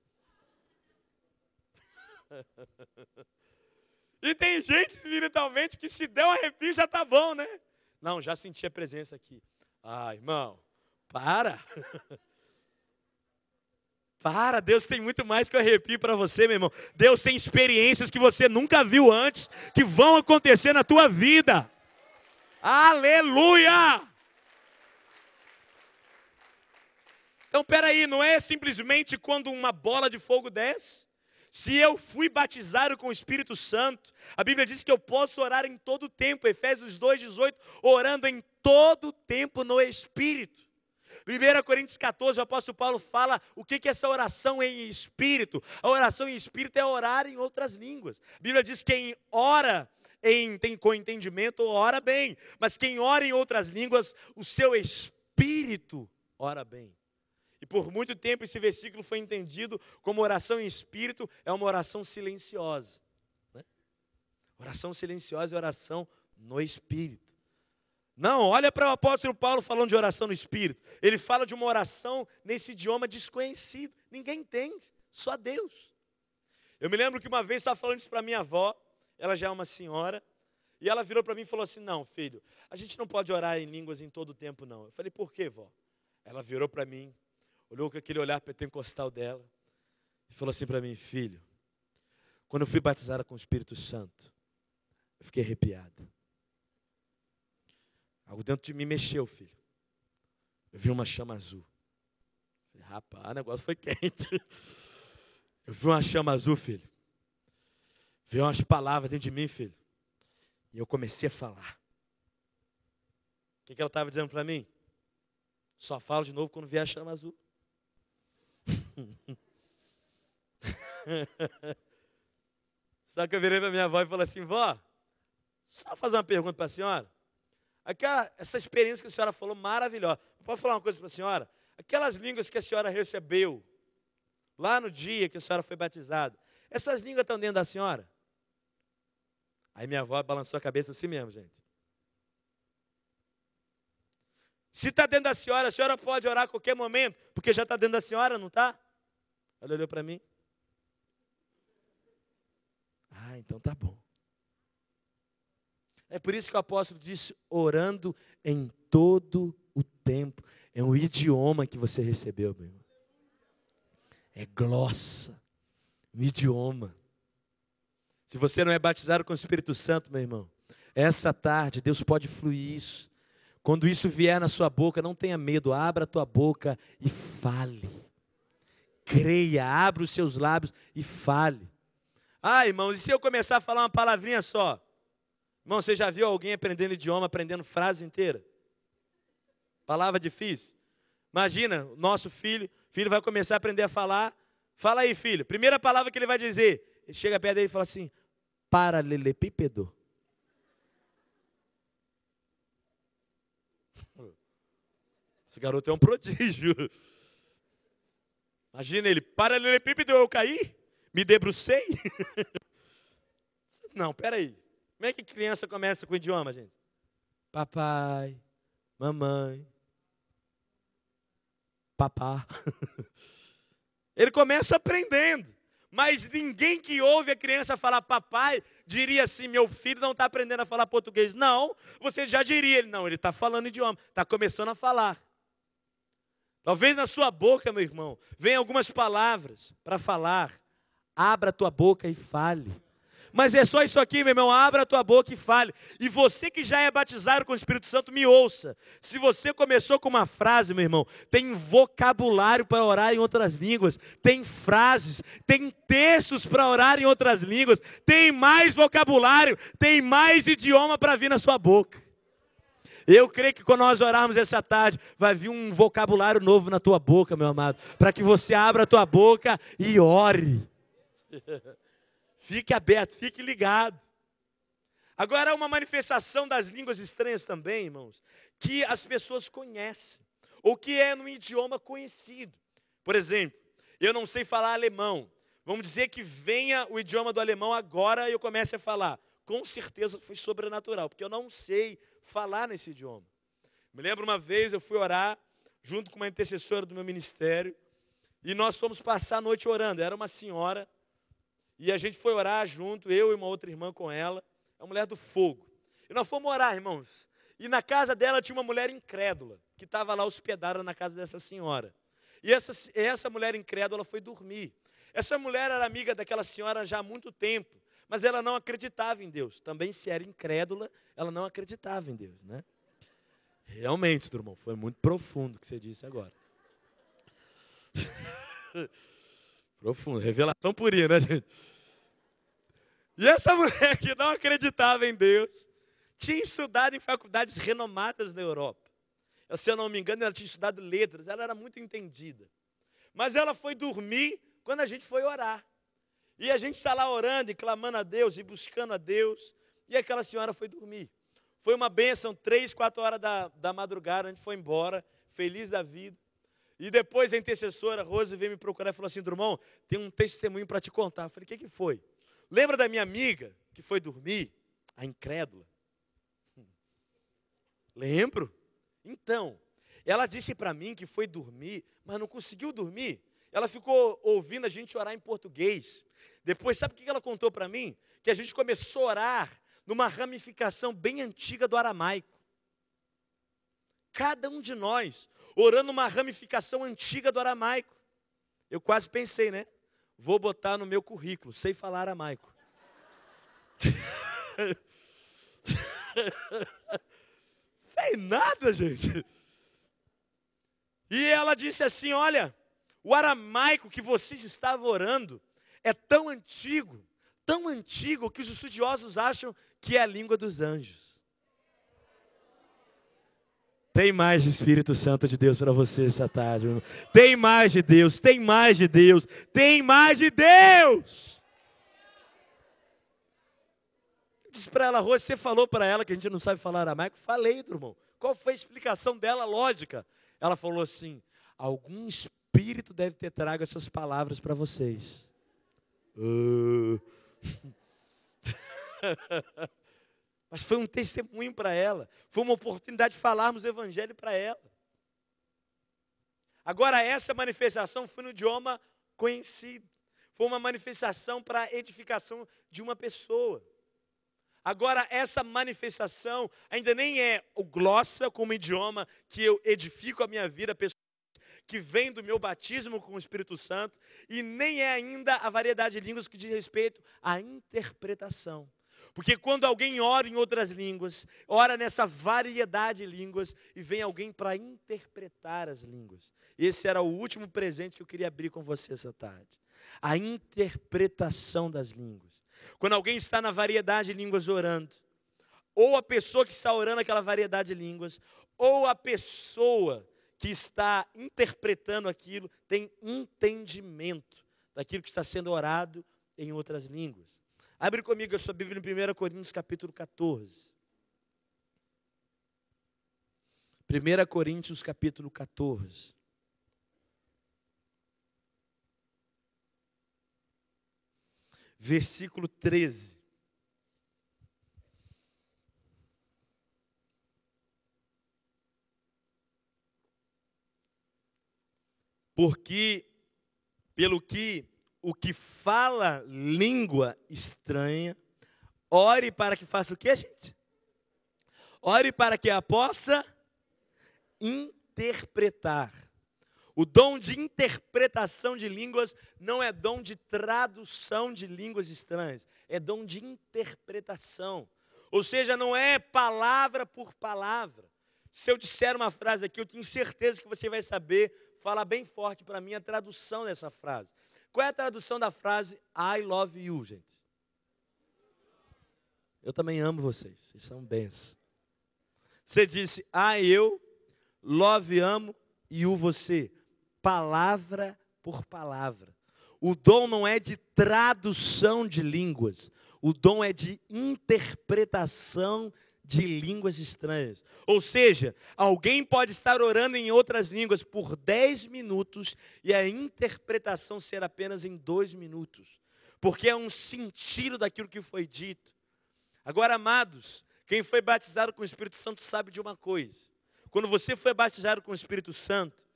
E tem gente espiritualmente que se der um arrepio já está bom, né? Não, já senti a presença aqui. Ah, irmão, para. Para, Deus tem muito mais que o arrepio para você, meu irmão. Deus tem experiências que você nunca viu antes, que vão acontecer na tua vida. Aleluia! Então, peraí, não é simplesmente quando uma bola de fogo desce? Se eu fui batizado com o Espírito Santo, a Bíblia diz que eu posso orar em todo tempo. Efésios 2,18, orando em todo tempo no Espírito. 1 Coríntios 14, o apóstolo Paulo fala o que é essa oração em Espírito. A oração em Espírito é orar em outras línguas. A Bíblia diz que quem ora com entendimento ora bem, mas quem ora em outras línguas, o seu Espírito ora bem. E por muito tempo esse versículo foi entendido como oração em espírito, é uma oração silenciosa. Né? Oração silenciosa é oração no espírito. Não, olha para o apóstolo Paulo falando de oração no espírito. Ele fala de uma oração nesse idioma desconhecido. Ninguém entende, só Deus. Eu me lembro que uma vez estava falando isso para minha avó, ela já é uma senhora, e ela virou para mim e falou assim, não, filho, a gente não pode orar em línguas em todo o tempo, não. Eu falei, por quê, vó? Ela virou para mim, olhou com aquele olhar pentecostal dela e falou assim para mim, filho, quando eu fui batizada com o Espírito Santo, eu fiquei arrepiada. Algo dentro de mim mexeu, filho. Eu vi uma chama azul. Falei, rapaz, o negócio foi quente. Eu vi uma chama azul, filho. Veio umas palavras dentro de mim, filho. E eu comecei a falar. O que ela estava dizendo para mim? Só falo de novo quando vier a chama azul. Só que eu virei para minha avó e falei assim, vó, só fazer uma pergunta para a senhora. Essa experiência que a senhora falou, maravilhosa. Pode falar uma coisa para a senhora? Aquelas línguas que a senhora recebeu, lá no dia que a senhora foi batizada, essas línguas estão dentro da senhora? Aí minha avó balançou a cabeça assim mesmo, gente. Se está dentro da senhora, a senhora pode orar a qualquer momento, porque já está dentro da senhora, não está? Ela olhou para mim. Ah, então tá bom. É por isso que o apóstolo disse, orando em todo o tempo. É um idioma que você recebeu, meu irmão. É glossa, um idioma. Se você não é batizado com o Espírito Santo, meu irmão, essa tarde Deus pode fluir isso. Quando isso vier na sua boca, não tenha medo, abra a tua boca e fale. Creia, abra os seus lábios e fale. Ah, irmãos, e se eu começar a falar uma palavrinha só? Irmão, você já viu alguém aprendendo idioma, aprendendo frase inteira? Palavra difícil. Imagina, o nosso filho vai começar a aprender a falar. Fala aí, filho. Primeira palavra que ele vai dizer. Ele chega perto dele e fala assim, paralelepípedo. Esse garoto é um prodígio. Imagina ele, paralelepípedo, eu caí? Me debrucei? Não, peraí. Como é que criança começa com o idioma, gente? Papai, mamãe, papá. Ele começa aprendendo. Mas ninguém que ouve a criança falar papai, diria assim, meu filho não está aprendendo a falar português. Não, você já diria, não, ele está falando idioma, está começando a falar. Talvez na sua boca, meu irmão, venham algumas palavras para falar. Abra a tua boca e fale. Mas é só isso aqui, meu irmão, abra a tua boca e fale. E você que já é batizado com o Espírito Santo, me ouça. Se você começou com uma frase, meu irmão, tem vocabulário para orar em outras línguas, tem frases, tem textos para orar em outras línguas, tem mais vocabulário, tem mais idioma para vir na sua boca. Eu creio que quando nós orarmos essa tarde, vai vir um vocabulário novo na tua boca, meu amado, para que você abra a tua boca e ore. Fique aberto, fique ligado. Agora, uma manifestação das línguas estranhas também, irmãos, que as pessoas conhecem, ou que é num idioma conhecido. Por exemplo, eu não sei falar alemão. Vamos dizer que venha o idioma do alemão agora e eu comece a falar. Com certeza foi sobrenatural, porque eu não sei falar nesse idioma. Me lembro uma vez, eu fui orar junto com uma intercessora do meu ministério, e nós fomos passar a noite orando. Era uma senhora, e a gente foi orar junto, eu e uma outra irmã com ela, a mulher do fogo. E nós fomos orar, irmãos. E na casa dela tinha uma mulher incrédula, que estava lá hospedada na casa dessa senhora. E essa mulher incrédula foi dormir. Essa mulher era amiga daquela senhora já há muito tempo, mas ela não acreditava em Deus. Também, se era incrédula, ela não acreditava em Deus, né? Realmente, irmão, foi muito profundo o que você disse agora. Profundo, revelação purinha, né, gente? E essa mulher que não acreditava em Deus, tinha estudado em faculdades renomadas na Europa. Se eu não me engano, ela tinha estudado letras, ela era muito entendida. Mas ela foi dormir quando a gente foi orar. E a gente está lá orando e clamando a Deus e buscando a Deus. E aquela senhora foi dormir. Foi uma bênção, 3, 4 horas da madrugada, a gente foi embora, feliz da vida. E depois a intercessora Rose veio me procurar e falou assim: Drummond, tem um testemunho para te contar. Eu falei: o que foi? Lembra da minha amiga que foi dormir? A incrédula. Lembro. Então, ela disse para mim que foi dormir, mas não conseguiu dormir. Ela ficou ouvindo a gente orar em português. Depois, sabe o que ela contou para mim? Que a gente começou a orar numa ramificação bem antiga do aramaico. Cada um de nós orando uma ramificação antiga do aramaico. Eu quase pensei, né? Vou botar no meu currículo, sei falar aramaico. Sei nada, gente. E ela disse assim: olha, o aramaico que vocês estavam orando é tão antigo que os estudiosos acham que é a língua dos anjos. Tem mais de Espírito Santo de Deus para você essa tarde. Irmão. Tem mais de Deus, tem mais de Deus, tem mais de Deus. Eu disse para ela: Rose, você falou para ela que a gente não sabe falar aramaico? Falei, irmão. Qual foi a explicação dela lógica? Ela falou assim: algum espírito deve ter trago essas palavras para vocês. Mas foi um testemunho para ela. Foi uma oportunidade de falarmos o evangelho para ela. Agora, essa manifestação foi no idioma conhecido. Foi uma manifestação para a edificação de uma pessoa. Agora, essa manifestação ainda nem é o glossa como idioma que eu edifico a minha vida pessoal, que vem do meu batismo com o Espírito Santo, e nem é ainda a variedade de línguas que diz respeito à interpretação. Porque quando alguém ora em outras línguas, ora nessa variedade de línguas, e vem alguém para interpretar as línguas. Esse era o último presente que eu queria abrir com você essa tarde. A interpretação das línguas. Quando alguém está na variedade de línguas orando, ou a pessoa que está orando aquela variedade de línguas, ou a pessoa que está interpretando aquilo, tem entendimento daquilo que está sendo orado em outras línguas. Abre comigo a sua Bíblia em 1 Coríntios capítulo 14. 1 Coríntios capítulo 14. Versículo 13. Porque, pelo que o que fala língua estranha, ore para que faça o quê, gente? Ore para que a possa interpretar. O dom de interpretação de línguas não é dom de tradução de línguas estranhas, é dom de interpretação. Ou seja, não é palavra por palavra. Se eu disser uma frase aqui, eu tenho certeza que você vai saber falar bem forte para mim a tradução dessa frase. Qual é a tradução da frase I love you, gente? Eu também amo vocês, vocês são bens. Você disse, eu, love, amo, you, você. Palavra por palavra. O dom não é de tradução de línguas, o dom é de interpretação de línguas estranhas. Ou seja, alguém pode estar orando em outras línguas por 10 minutos e a interpretação ser apenas em 2 minutos. Porque é um sentido daquilo que foi dito. Agora, amados, quem foi batizado com o Espírito Santo sabe de uma coisa. Quando você foi batizado com o Espírito Santo,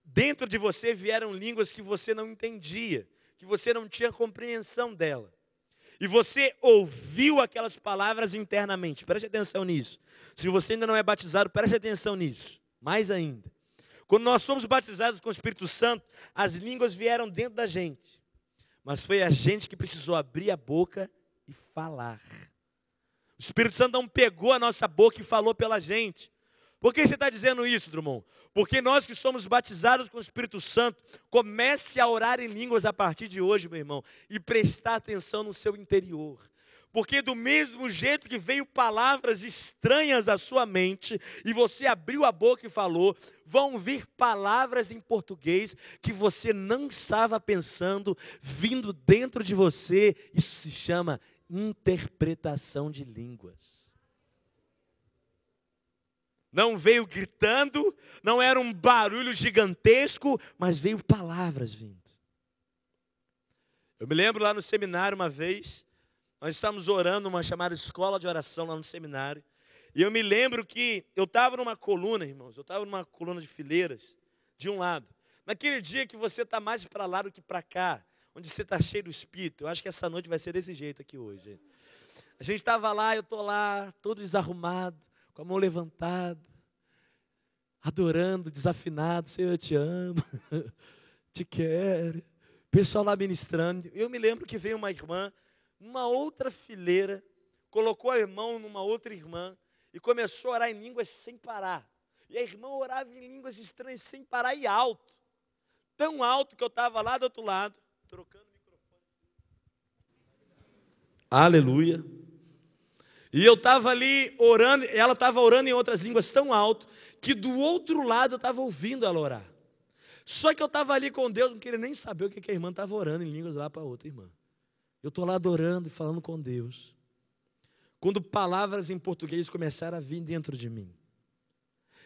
dentro de você vieram línguas que você não entendia, que você não tinha compreensão dela. E você ouviu aquelas palavras internamente. Preste atenção nisso. Se você ainda não é batizado, preste atenção nisso. Mais ainda. Quando nós somos batizados com o Espírito Santo, as línguas vieram dentro da gente. Mas foi a gente que precisou abrir a boca e falar. O Espírito Santo não pegou a nossa boca e falou pela gente. Por que você está dizendo isso, Drummond? Porque nós que somos batizados com o Espírito Santo, comece a orar em línguas a partir de hoje, meu irmão, e prestar atenção no seu interior. Porque do mesmo jeito que veio palavras estranhas à sua mente, e você abriu a boca e falou, vão vir palavras em português que você não estava pensando, vindo dentro de você. Isso se chama interpretação de línguas. Não veio gritando, não era um barulho gigantesco, mas veio palavras vindo. Eu me lembro lá no seminário uma vez, nós estávamos orando numa chamada escola de oração lá no seminário. E eu me lembro que eu estava numa coluna, irmãos, eu estava numa coluna de fileiras, de um lado. Naquele dia que você está mais para lá do que para cá, onde você está cheio do Espírito. Eu acho que essa noite vai ser desse jeito aqui hoje, gente. A gente estava lá, eu estou lá, todo desarrumado, com a mão levantada, adorando, desafinado, Senhor, eu te amo, te quero. Pessoal lá ministrando. Eu me lembro que veio uma irmã, numa outra fileira, colocou a mão numa outra irmã e começou a orar em línguas sem parar. E a irmã orava em línguas estranhas sem parar e alto. Tão alto que eu estava lá do outro lado, trocando o microfone. Aleluia. E eu estava ali orando, ela estava orando em outras línguas tão alto, que do outro lado eu estava ouvindo ela orar. Só que eu estava ali com Deus, não queria nem saber o que a irmã estava orando em línguas lá para outra irmã. Eu estou lá adorando e falando com Deus. Quando palavras em português começaram a vir dentro de mim.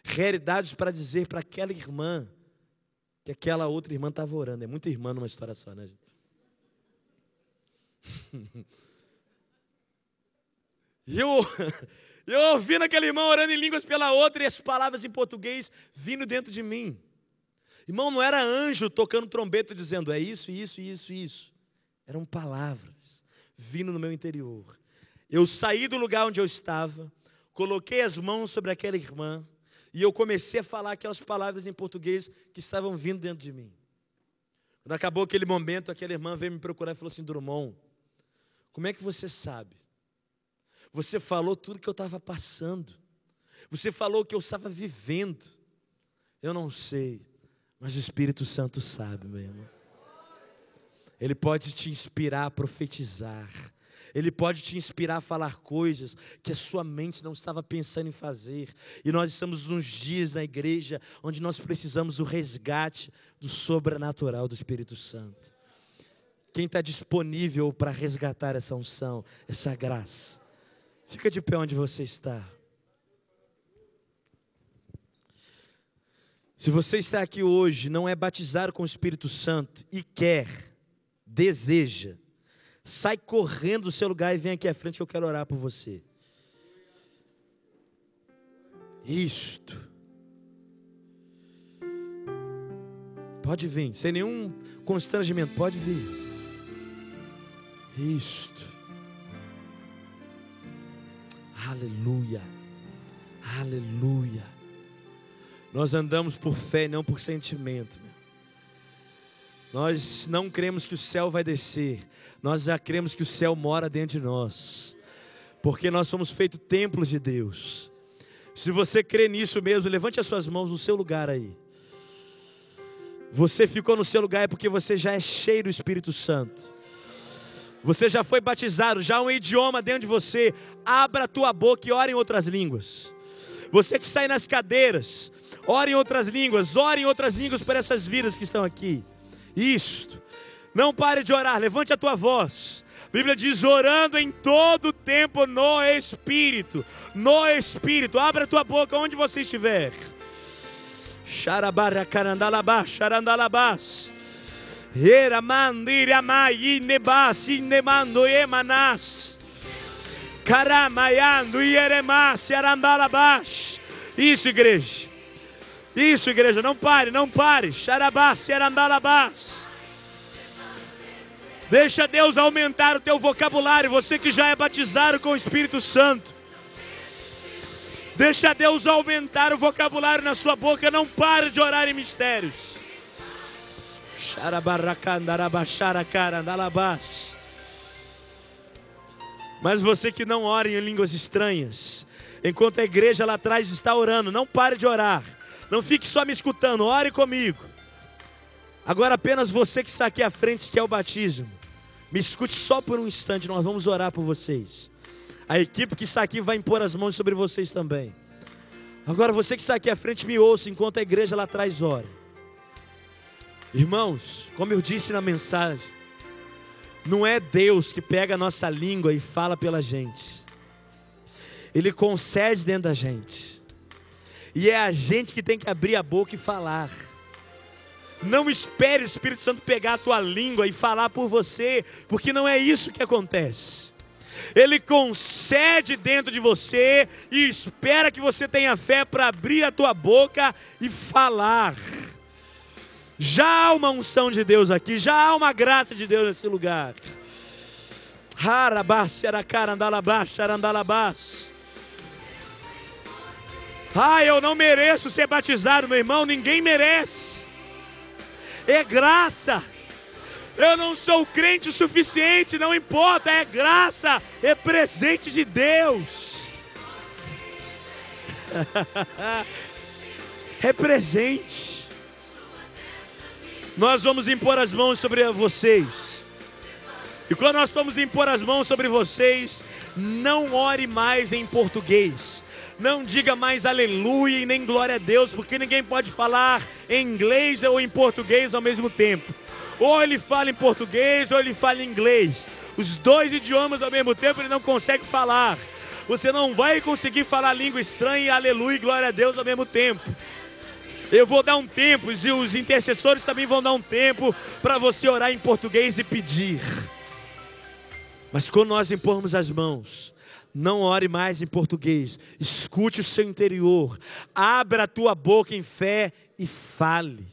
Realidades para dizer para aquela irmã que aquela outra irmã estava orando. É muita irmã numa história só, né, gente? E eu ouvindo aquela irmã orando em línguas pela outra e as palavras em português vindo dentro de mim. Irmão, não era anjo tocando trombeta dizendo, é isso, isso, isso, isso. Eram palavras vindo no meu interior. Eu saí do lugar onde eu estava, coloquei as mãos sobre aquela irmã e eu comecei a falar aquelas palavras em português que estavam vindo dentro de mim. Quando acabou aquele momento, aquela irmã veio me procurar e falou assim, Drummond, como é que você sabe? Você falou tudo que eu estava passando. Você falou que eu estava vivendo. Eu não sei, mas o Espírito Santo sabe, meu irmão. Ele pode te inspirar a profetizar. Ele pode te inspirar a falar coisas que a sua mente não estava pensando em fazer. E nós estamos nos dias na igreja onde nós precisamos do resgate do sobrenatural do Espírito Santo. Quem está disponível para resgatar essa unção, essa graça? Fica de pé onde você está. Se você está aqui hoje, não é batizado com o Espírito Santo e quer, deseja, sai correndo do seu lugar e vem aqui à frente que eu quero orar por você. Isto. Pode vir, sem nenhum constrangimento, pode vir. Isto. Aleluia, aleluia. Nós andamos por fé, não por sentimento. Nós não cremos que o céu vai descer. Nós já cremos que o céu mora dentro de nós. Porque nós somos feitos templos de Deus. Se você crê nisso mesmo, levante as suas mãos no seu lugar aí. Você ficou no seu lugar é porque você já é cheio do Espírito Santo. Você já foi batizado, já há um idioma dentro de você. Abra a tua boca e ore em outras línguas. Você que sai nas cadeiras, ore em outras línguas por essas vidas que estão aqui. Isto. Não pare de orar, levante a tua voz. A Bíblia diz, orando em todo tempo no Espírito. No Espírito. Abra a tua boca onde você estiver. Xarabarra carandalabá, xarandalabás. Era mandira mai nebas inemando emanas. Caramayando ieremas arandalabás. Isso, igreja. Isso, igreja, não pare, não pare. Xarabás arandalabás. Deixa Deus aumentar o teu vocabulário, você que já é batizado com o Espírito Santo. Deixa Deus aumentar o vocabulário na sua boca, não pare de orar em mistérios. Mas você que não ora em línguas estranhas, Enquanto a igreja lá atrás está orando, não pare de orar. Não fique só me escutando, ore comigo. Agora apenas você que está aqui à frente, que é o batismo, me escute só por um instante, nós vamos orar por vocês. A equipe que está aqui vai impor as mãos sobre vocês também. Agora você que está aqui à frente, me ouça enquanto a igreja lá atrás ora. Irmãos, como eu disse na mensagem, não é Deus que pega a nossa língua e fala pela gente. Ele concede dentro da gente. E é a gente que tem que abrir a boca e falar. Não espere o Espírito Santo pegar a tua língua e falar por você, porque não é isso que acontece. Ele concede dentro de você e espera que você tenha fé para abrir a tua boca e falar. Já há uma unção de Deus aqui, já há uma graça de Deus nesse lugar. Eu não mereço ser batizado, meu irmão, ninguém merece. É graça. Eu não sou crente o suficiente, não importa, é graça, é presente de Deus. É presente. Nós vamos impor as mãos sobre vocês. E quando nós vamos impor as mãos sobre vocês, não ore mais em português. Não diga mais aleluia e nem glória a Deus, porque ninguém pode falar em inglês ou em português ao mesmo tempo. Ou ele fala em português ou ele fala em inglês. Os dois idiomas ao mesmo tempo ele não consegue falar. Você não vai conseguir falar língua estranha e aleluia e glória a Deus ao mesmo tempo. Eu vou dar um tempo, e os intercessores também vão dar um tempo para você orar em português e pedir. Mas quando nós impormos as mãos, não ore mais em português. Escute o seu interior. Abra a tua boca em fé e fale.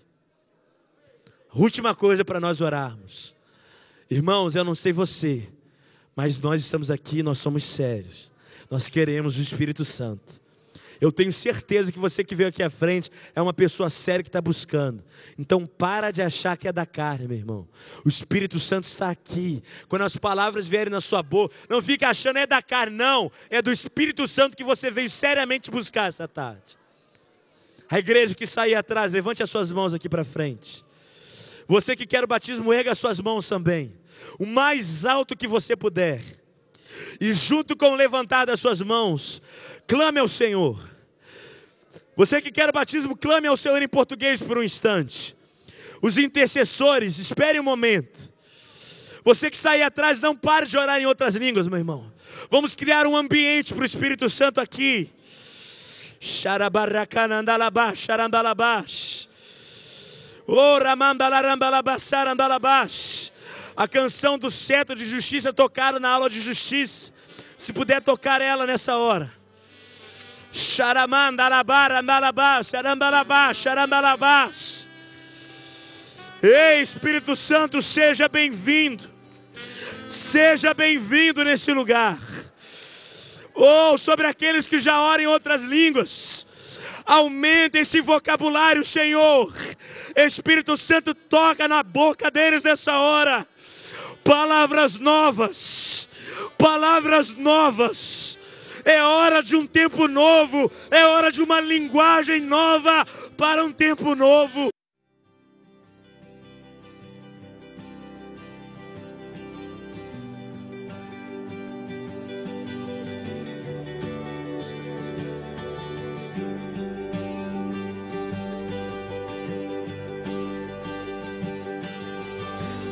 Última coisa para nós orarmos. Irmãos, eu não sei você, mas nós estamos aqui, nós somos sérios. Nós queremos o Espírito Santo. Eu tenho certeza que você que veio aqui à frente é uma pessoa séria que está buscando. Então para de achar que é da carne, meu irmão. O Espírito Santo está aqui. Quando as palavras vierem na sua boca, não fique achando é da carne, não. É do Espírito Santo que você veio seriamente buscar essa tarde. A igreja que sair atrás, levante as suas mãos aqui para frente. Você que quer o batismo, erga as suas mãos também. O mais alto que você puder. E junto com o levantar das suas mãos, clame ao Senhor. Você que quer o batismo, clame ao Senhor em português por um instante. Os intercessores, espere um momento. Você que sai atrás, não pare de orar em outras línguas, meu irmão. Vamos criar um ambiente para o Espírito Santo aqui. A canção do cetro de justiça tocaram na aula de justiça. Se puder tocar ela nessa hora. Ei, Espírito Santo, seja bem-vindo. Seja bem-vindo nesse lugar. Sobre aqueles que já oram em outras línguas, aumenta esse vocabulário, Senhor. Espírito Santo, toca na boca deles nessa hora. Palavras novas. Palavras novas. É hora de um tempo novo. É hora de uma linguagem nova para um tempo novo.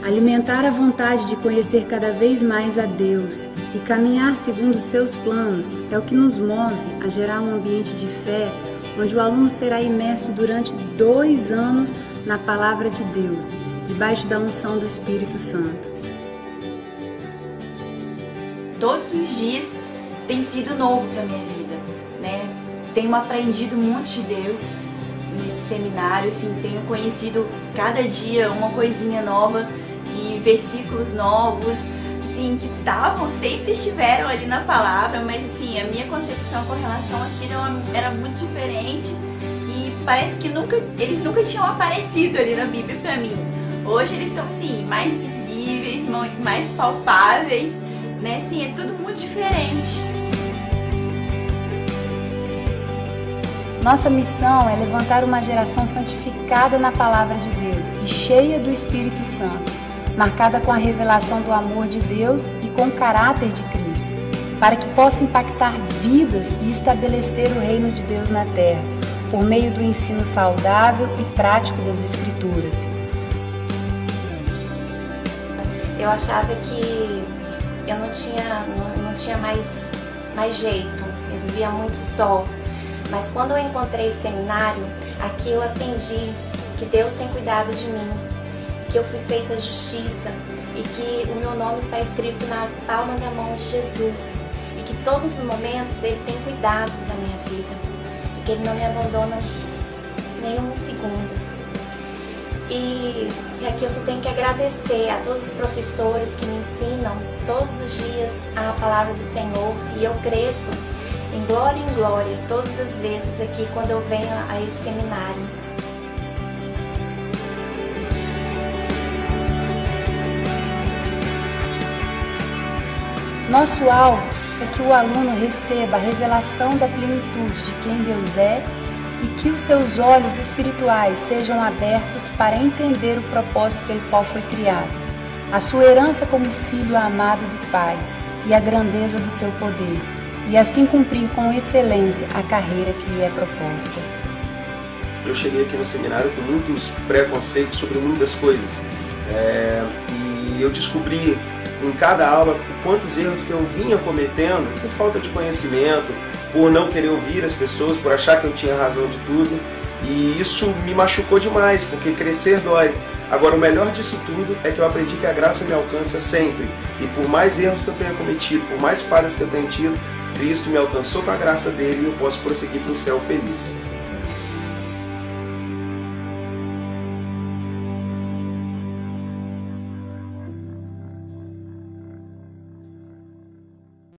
Alimentar a vontade de conhecer cada vez mais a Deus e caminhar segundo os seus planos é o que nos move a gerar um ambiente de fé onde o aluno será imerso durante 2 anos na Palavra de Deus, debaixo da unção do Espírito Santo. Todos os dias tem sido novo para minha vida, né? Tenho aprendido muito de Deus nesse seminário, assim, tenho conhecido cada dia uma coisinha nova e versículos novos, assim, que sempre estiveram ali na palavra, mas assim, a minha concepção com relação àquilo era muito diferente e parece que eles nunca tinham aparecido ali na Bíblia para mim. Hoje eles estão assim, mais visíveis, mais palpáveis, né? Assim, é tudo muito diferente. Nossa missão é levantar uma geração santificada na Palavra de Deus e cheia do Espírito Santo, marcada com a revelação do amor de Deus e com o caráter de Cristo, para que possa impactar vidas e estabelecer o reino de Deus na terra, por meio do ensino saudável e prático das Escrituras. Eu achava que eu não tinha mais jeito, eu vivia muito só. Mas quando eu encontrei esse seminário, aqui eu aprendi que Deus tem cuidado de mim, que eu fui feita justiça e que o meu nome está escrito na palma da mão de Jesus e que todos os momentos Ele tem cuidado da minha vida e que Ele não me abandona nem um segundo. E aqui eu só tenho que agradecer a todos os professores que me ensinam todos os dias a palavra do Senhor, e eu cresço em glória todas as vezes aqui quando eu venho a esse seminário. Nosso alvo é que o aluno receba a revelação da plenitude de quem Deus é e que os seus olhos espirituais sejam abertos para entender o propósito pelo qual foi criado, a sua herança como filho amado do Pai e a grandeza do seu poder, e assim cumprir com excelência a carreira que lhe é proposta. Eu cheguei aqui no seminário com muitos preconceitos sobre muitas coisas, e eu descobri em cada aula quantos erros que eu vinha cometendo por falta de conhecimento, por não querer ouvir as pessoas, por achar que eu tinha razão de tudo, e isso me machucou demais, porque crescer dói. Agora, o melhor disso tudo é que eu aprendi que a graça me alcança sempre, e por mais erros que eu tenha cometido, por mais falhas que eu tenha tido, Cristo me alcançou com a graça dele e eu posso prosseguir para o céu feliz.